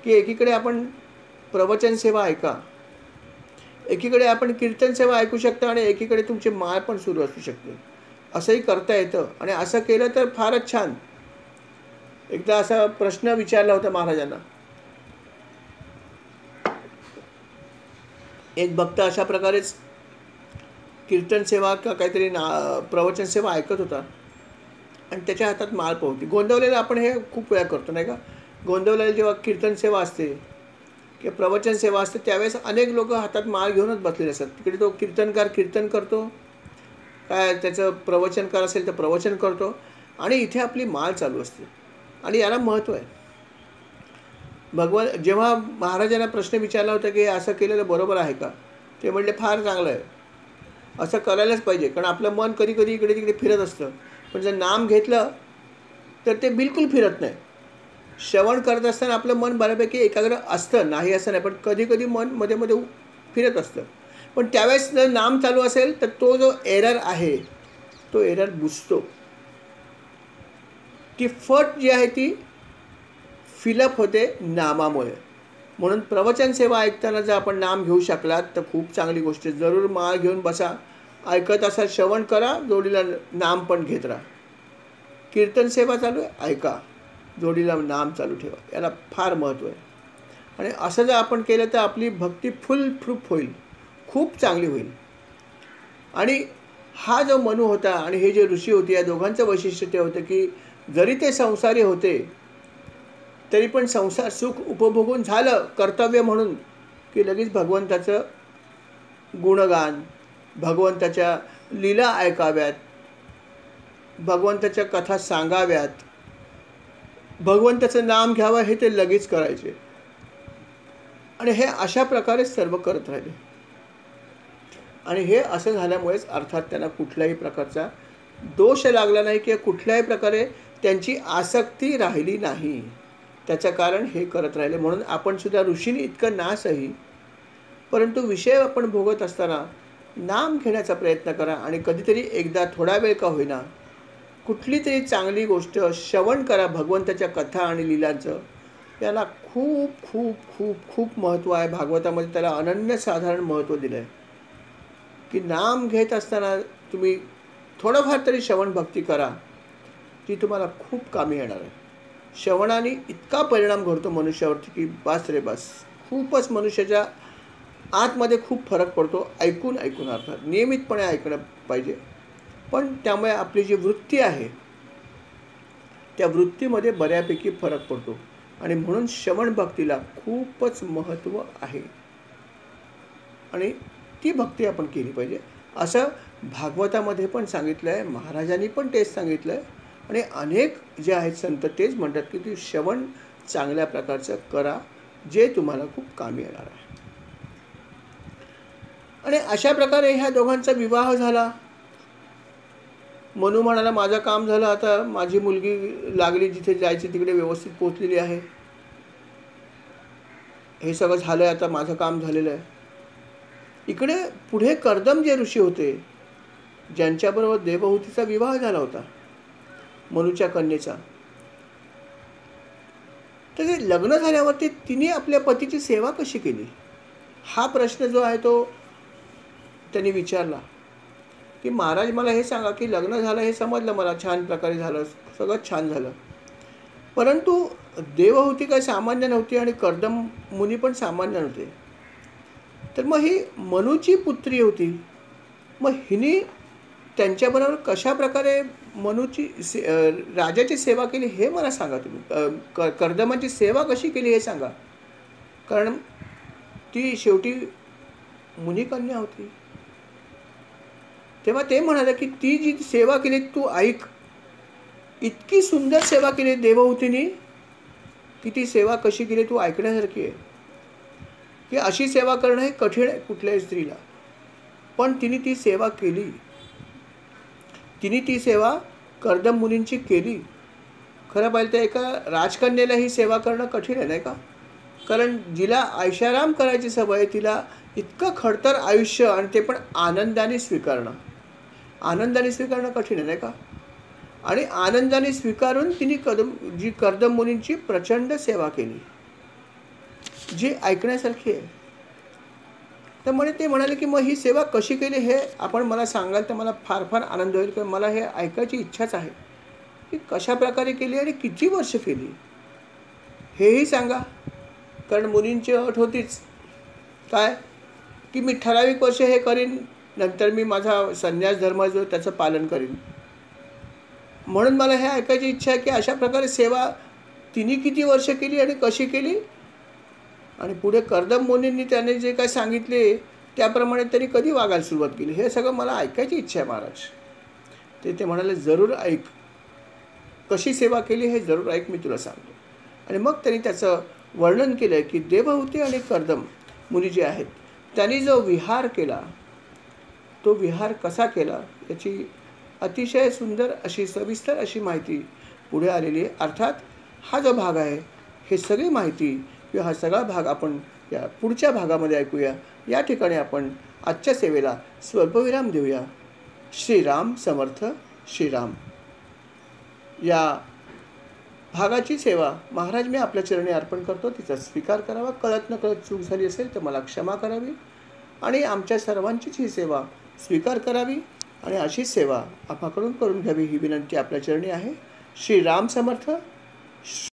की एकीकडे आपण प्रवचन सेवा ऐका, एकीकडे आपण कीर्तन सेवा ऐकू शकता आणि एकीकडे तुमची माळ पण सुरू असू शकते. असंही करता येतं. आणि असं केलं तर फारच छान. एकदा असा प्रश्न विचारला होता महाराजांना. एक भक्त अशा प्रकारेच कीर्तन सेवा का काहीतरी प्रवचन सेवा ऐकत होता आणि त्याच्या हातात माळ होती. गोंदवलेला आपण हे खूप वेळा करतो नाही का? गोंदवलेला जेव्हा कीर्तन सेवा असते किंवा प्रवचन सेवा असते त्यावेळेस अनेक लोक हातात माळ घेऊनच बसलेले असतात. तिकडे तो कीर्तनकार कीर्तन करतो काय त्याचं प्रवचनकार असेल तर प्रवचन करतो आणि इथे आपली माळ चालू असते. आणि याला महत्त्व आहे. जेव्हा महाराजांना प्रश्न विचारला होता की असं केलेलं बरोबर आहे का, ते म्हणले फार चांगलं आहे, असं करायलाच पाहिजे. कारण आपलं मन कधी कधी इकडे तिकडे फिरत असतं, पण जर नाम घेतलं तर ते बिलकुल फिरत नाही. श्रवण करत असताना आपलं मन बऱ्यापैकी एकाग्र असतं, नाही असं नाही, पण कधी कधी मन मध्ये मध्ये फिरत असतं. पण त्यावेळेस जर नाम चालू असेल तर तो जो एरर आहे तो एरर बुजतो. ती फट जी आहे ती फिलअप होते नामामुळे. म्हणून प्रवचन सेवा ऐकताना जर आपण नाम घेऊ शकलात तर खूप चांगली गोष्ट आहे. जरूर माळ घेऊन बसा, ऐकत असा श्रवण करा, जोडीला नाम पण घेत राहा. कीर्तन सेवा चालू आहे, ऐका, जोडीला नाम चालू ठेवा. याला फार महत्त्व आहे. आणि असं जर आपण केलं तर आपली भक्ती फुल प्रूफ होईल, खूप चांगली होईल. आणि हा जो मनू होता आणि हे जे ऋषी होते, या दोघांचं वैशिष्ट्य ते होतं की जरी ते संसारी होते तरी पण संसार सुख उपभोगून झालं कर्तव्य म्हणून की लगेच भगवंताचं गुणगान, भगवंताच्या लीला ऐकाव्यात, भगवंताच्या कथा सांगाव्यात, भगवंताचं नाम घ्यावं हे ते लगेच करायचे. आणि हे अशा प्रकारे सर्व करत राहिले. आणि हे असं झाल्यामुळेच अर्थात त्यांना कुठल्याही प्रकारचा दोष लागला नाही किंवा कुठल्याही प्रकारे त्यांची आसक्ती राहिली नाही. त्याचं कारण हे करत राहिले. म्हणून आपण सुद्धा ऋषींनी इतकं नासही, परंतु विषय आपण भोगत असताना नाम घेण्याचा प्रयत्न करा. आणि कधीतरी एकदा थोडा वेळ का होईना कुठली तरी चांगली गोष्ट श्रवण करा भगवंताच्या कथा आणि लीलांचं. याला खूप खूप खूप खूप महत्त्व आहे. भागवतामध्ये त्याला अनन्यसाधारण महत्त्व दिलं आहे की नाम घेत असताना तुम्ही थोडंफार तरी श्रवण भक्ती करा, ती तुम्हाला खूप कामी येणार आहे. श्रवणाने इतका परिणाम घडतो मनुष्यावरती की बस रे बस. खूपच मनुष्याच्या आतमध्ये खूप फरक पडतो. ऐकून ऐकून अर्थात नियमितपणे ऐकलं पाहिजे. पण त्यामुळे आपली जी वृत्ती आहे त्या वृत्तीमध्ये बऱ्यापैकी फरक पडतो. आणि म्हणून श्रवण भक्तीला खूपच महत्त्व आहे आणि ती भक्ती आपण केली पाहिजे. असं भागवतामध्ये पण सांगितलं आहे, महाराजांनी पण तेच सांगितलं आहे. आणि अनेक जे आहेत संत तेच म्हणतात की तू श्रवण चांगल्या प्रकारचं करा, जे तुम्हाला खूप कामी येणार आहे. आणि अशा प्रकारे ह्या दोघांचा विवाह झाला. मनू म्हणाला माझं काम झालं, आता माझी मुलगी लागली जिथे जायची तिकडे व्यवस्थित पोचलेली आहे, हे सगळं झालं, आता माझं काम झालेलं आहे. इकडे पुढे कर्दम जे ऋषी होते ज्यांच्याबरोबर देवहूतीचा विवाह झाला होता मनूच्या कन्येचा, तर ते लग्न झाल्यावरती तिने आपल्या पतीची सेवा कशी केली हा प्रश्न जो आहे तो त्यांनी विचारला की महाराज मला हे सांगा की लग्न झालं हे समजलं मला, छान प्रकारे झालं, सगळं छान झालं, परंतु देवहूती काही सामान्य नव्हती आणि कर्दम मुनी पण सामान्य नव्हते. तर मग ही मनूची पुत्री होती, मग हिने त्यांच्याबरोबर कशा प्रकारे मनूची राजाची सेवा केली हे मला सांगा तुम्ही. कर्दमाची सेवा कशी केली हे सांगा, कारण ती शेवटी मुनिकन्या होती. तेव्हा ते म्हणाले की ती जी सेवा केली तू ऐक, इतकी सुंदर सेवा केली देवहूतीने की ती सेवा कशी केली तू ऐकण्यासारखी आहे. की अशी सेवा करणं हे कठीण आहे कुठल्याही स्त्रीला, पण तिने ती सेवा केली. तिने ती सेवा कर्दम मुनींची केली. खरं पाहिलं तर एका राजकन्येला ही सेवा करणं कठीण आहे नाही का, कारण जिला ऐशाराम करायची सवय तिला इतकं खडतर आयुष्य आणि ते पण आनंदाने स्वीकारणं कठीण आहे नाही का. आणि आनंदाने स्वीकारून तिने कर्दम मुनींची प्रचंड सेवा केली जी ऐकण्यासारखी आहे. तर ते म्हणाले की मग ही सेवा कशी केली हे आपण मला सांगाल तर मला फार फार आनंद होईल, कारण मला हे ऐकायची इच्छाच आहे की कशा प्रकारे केली आणि किती वर्ष केली हेही सांगा. कारण मुनींची अट होतीच काय की मी ठराविक वर्ष हे करीन, नंतर मी माझा संन्यास धर्म जो त्याचं पालन करीन. म्हणून मला हे ऐकायची इच्छा आहे की अशा प्रकारे सेवा तिने किती वर्ष केली आणि कशी केली. आणि पुढे कर्दम मुनींनी त्याने जे काय सांगितले त्याप्रमाणे त्यांनी कधी वागायला सुरुवात केली, हे सगळं मला ऐकायची इच्छा आहे महाराज. ते म्हणाले, जरूर ऐक, कशी सेवा केली हे जरूर ऐक, मी तुला सांगतो. आणि मग त्यांनी त्याचं वर्णन केलं की देवहूती आणि कर्दम मुनी जे आहेत त्यांनी जो विहार केला, तो विहार कसा केला याची अतिशय सुंदर अशी सविस्तर अशी माहिती पुढे आलेली आहे. अर्थात हा जो भाग आहे, हे सगळी माहिती किंवा हा सगळा भाग आपण या पुढच्या भागामध्ये ऐकूया. या ठिकाणी आपण आजच्या सेवेला स्वल्पविराम देऊया. श्रीराम समर्थ. श्रीराम. या भागाची सेवा महाराज मी आपल्या चरणी अर्पण करतो, तिचा स्वीकार करावा. कळत नकळत चूक झाली असेल तर मला क्षमा करावी आणि आमच्या सर्वांचीच ही सेवा स्वीकार करावी आणि अशीच सेवा आपल्याकडून करून घ्यावी ही विनंती आपल्या चरणी आहे. श्रीराम समर्थ.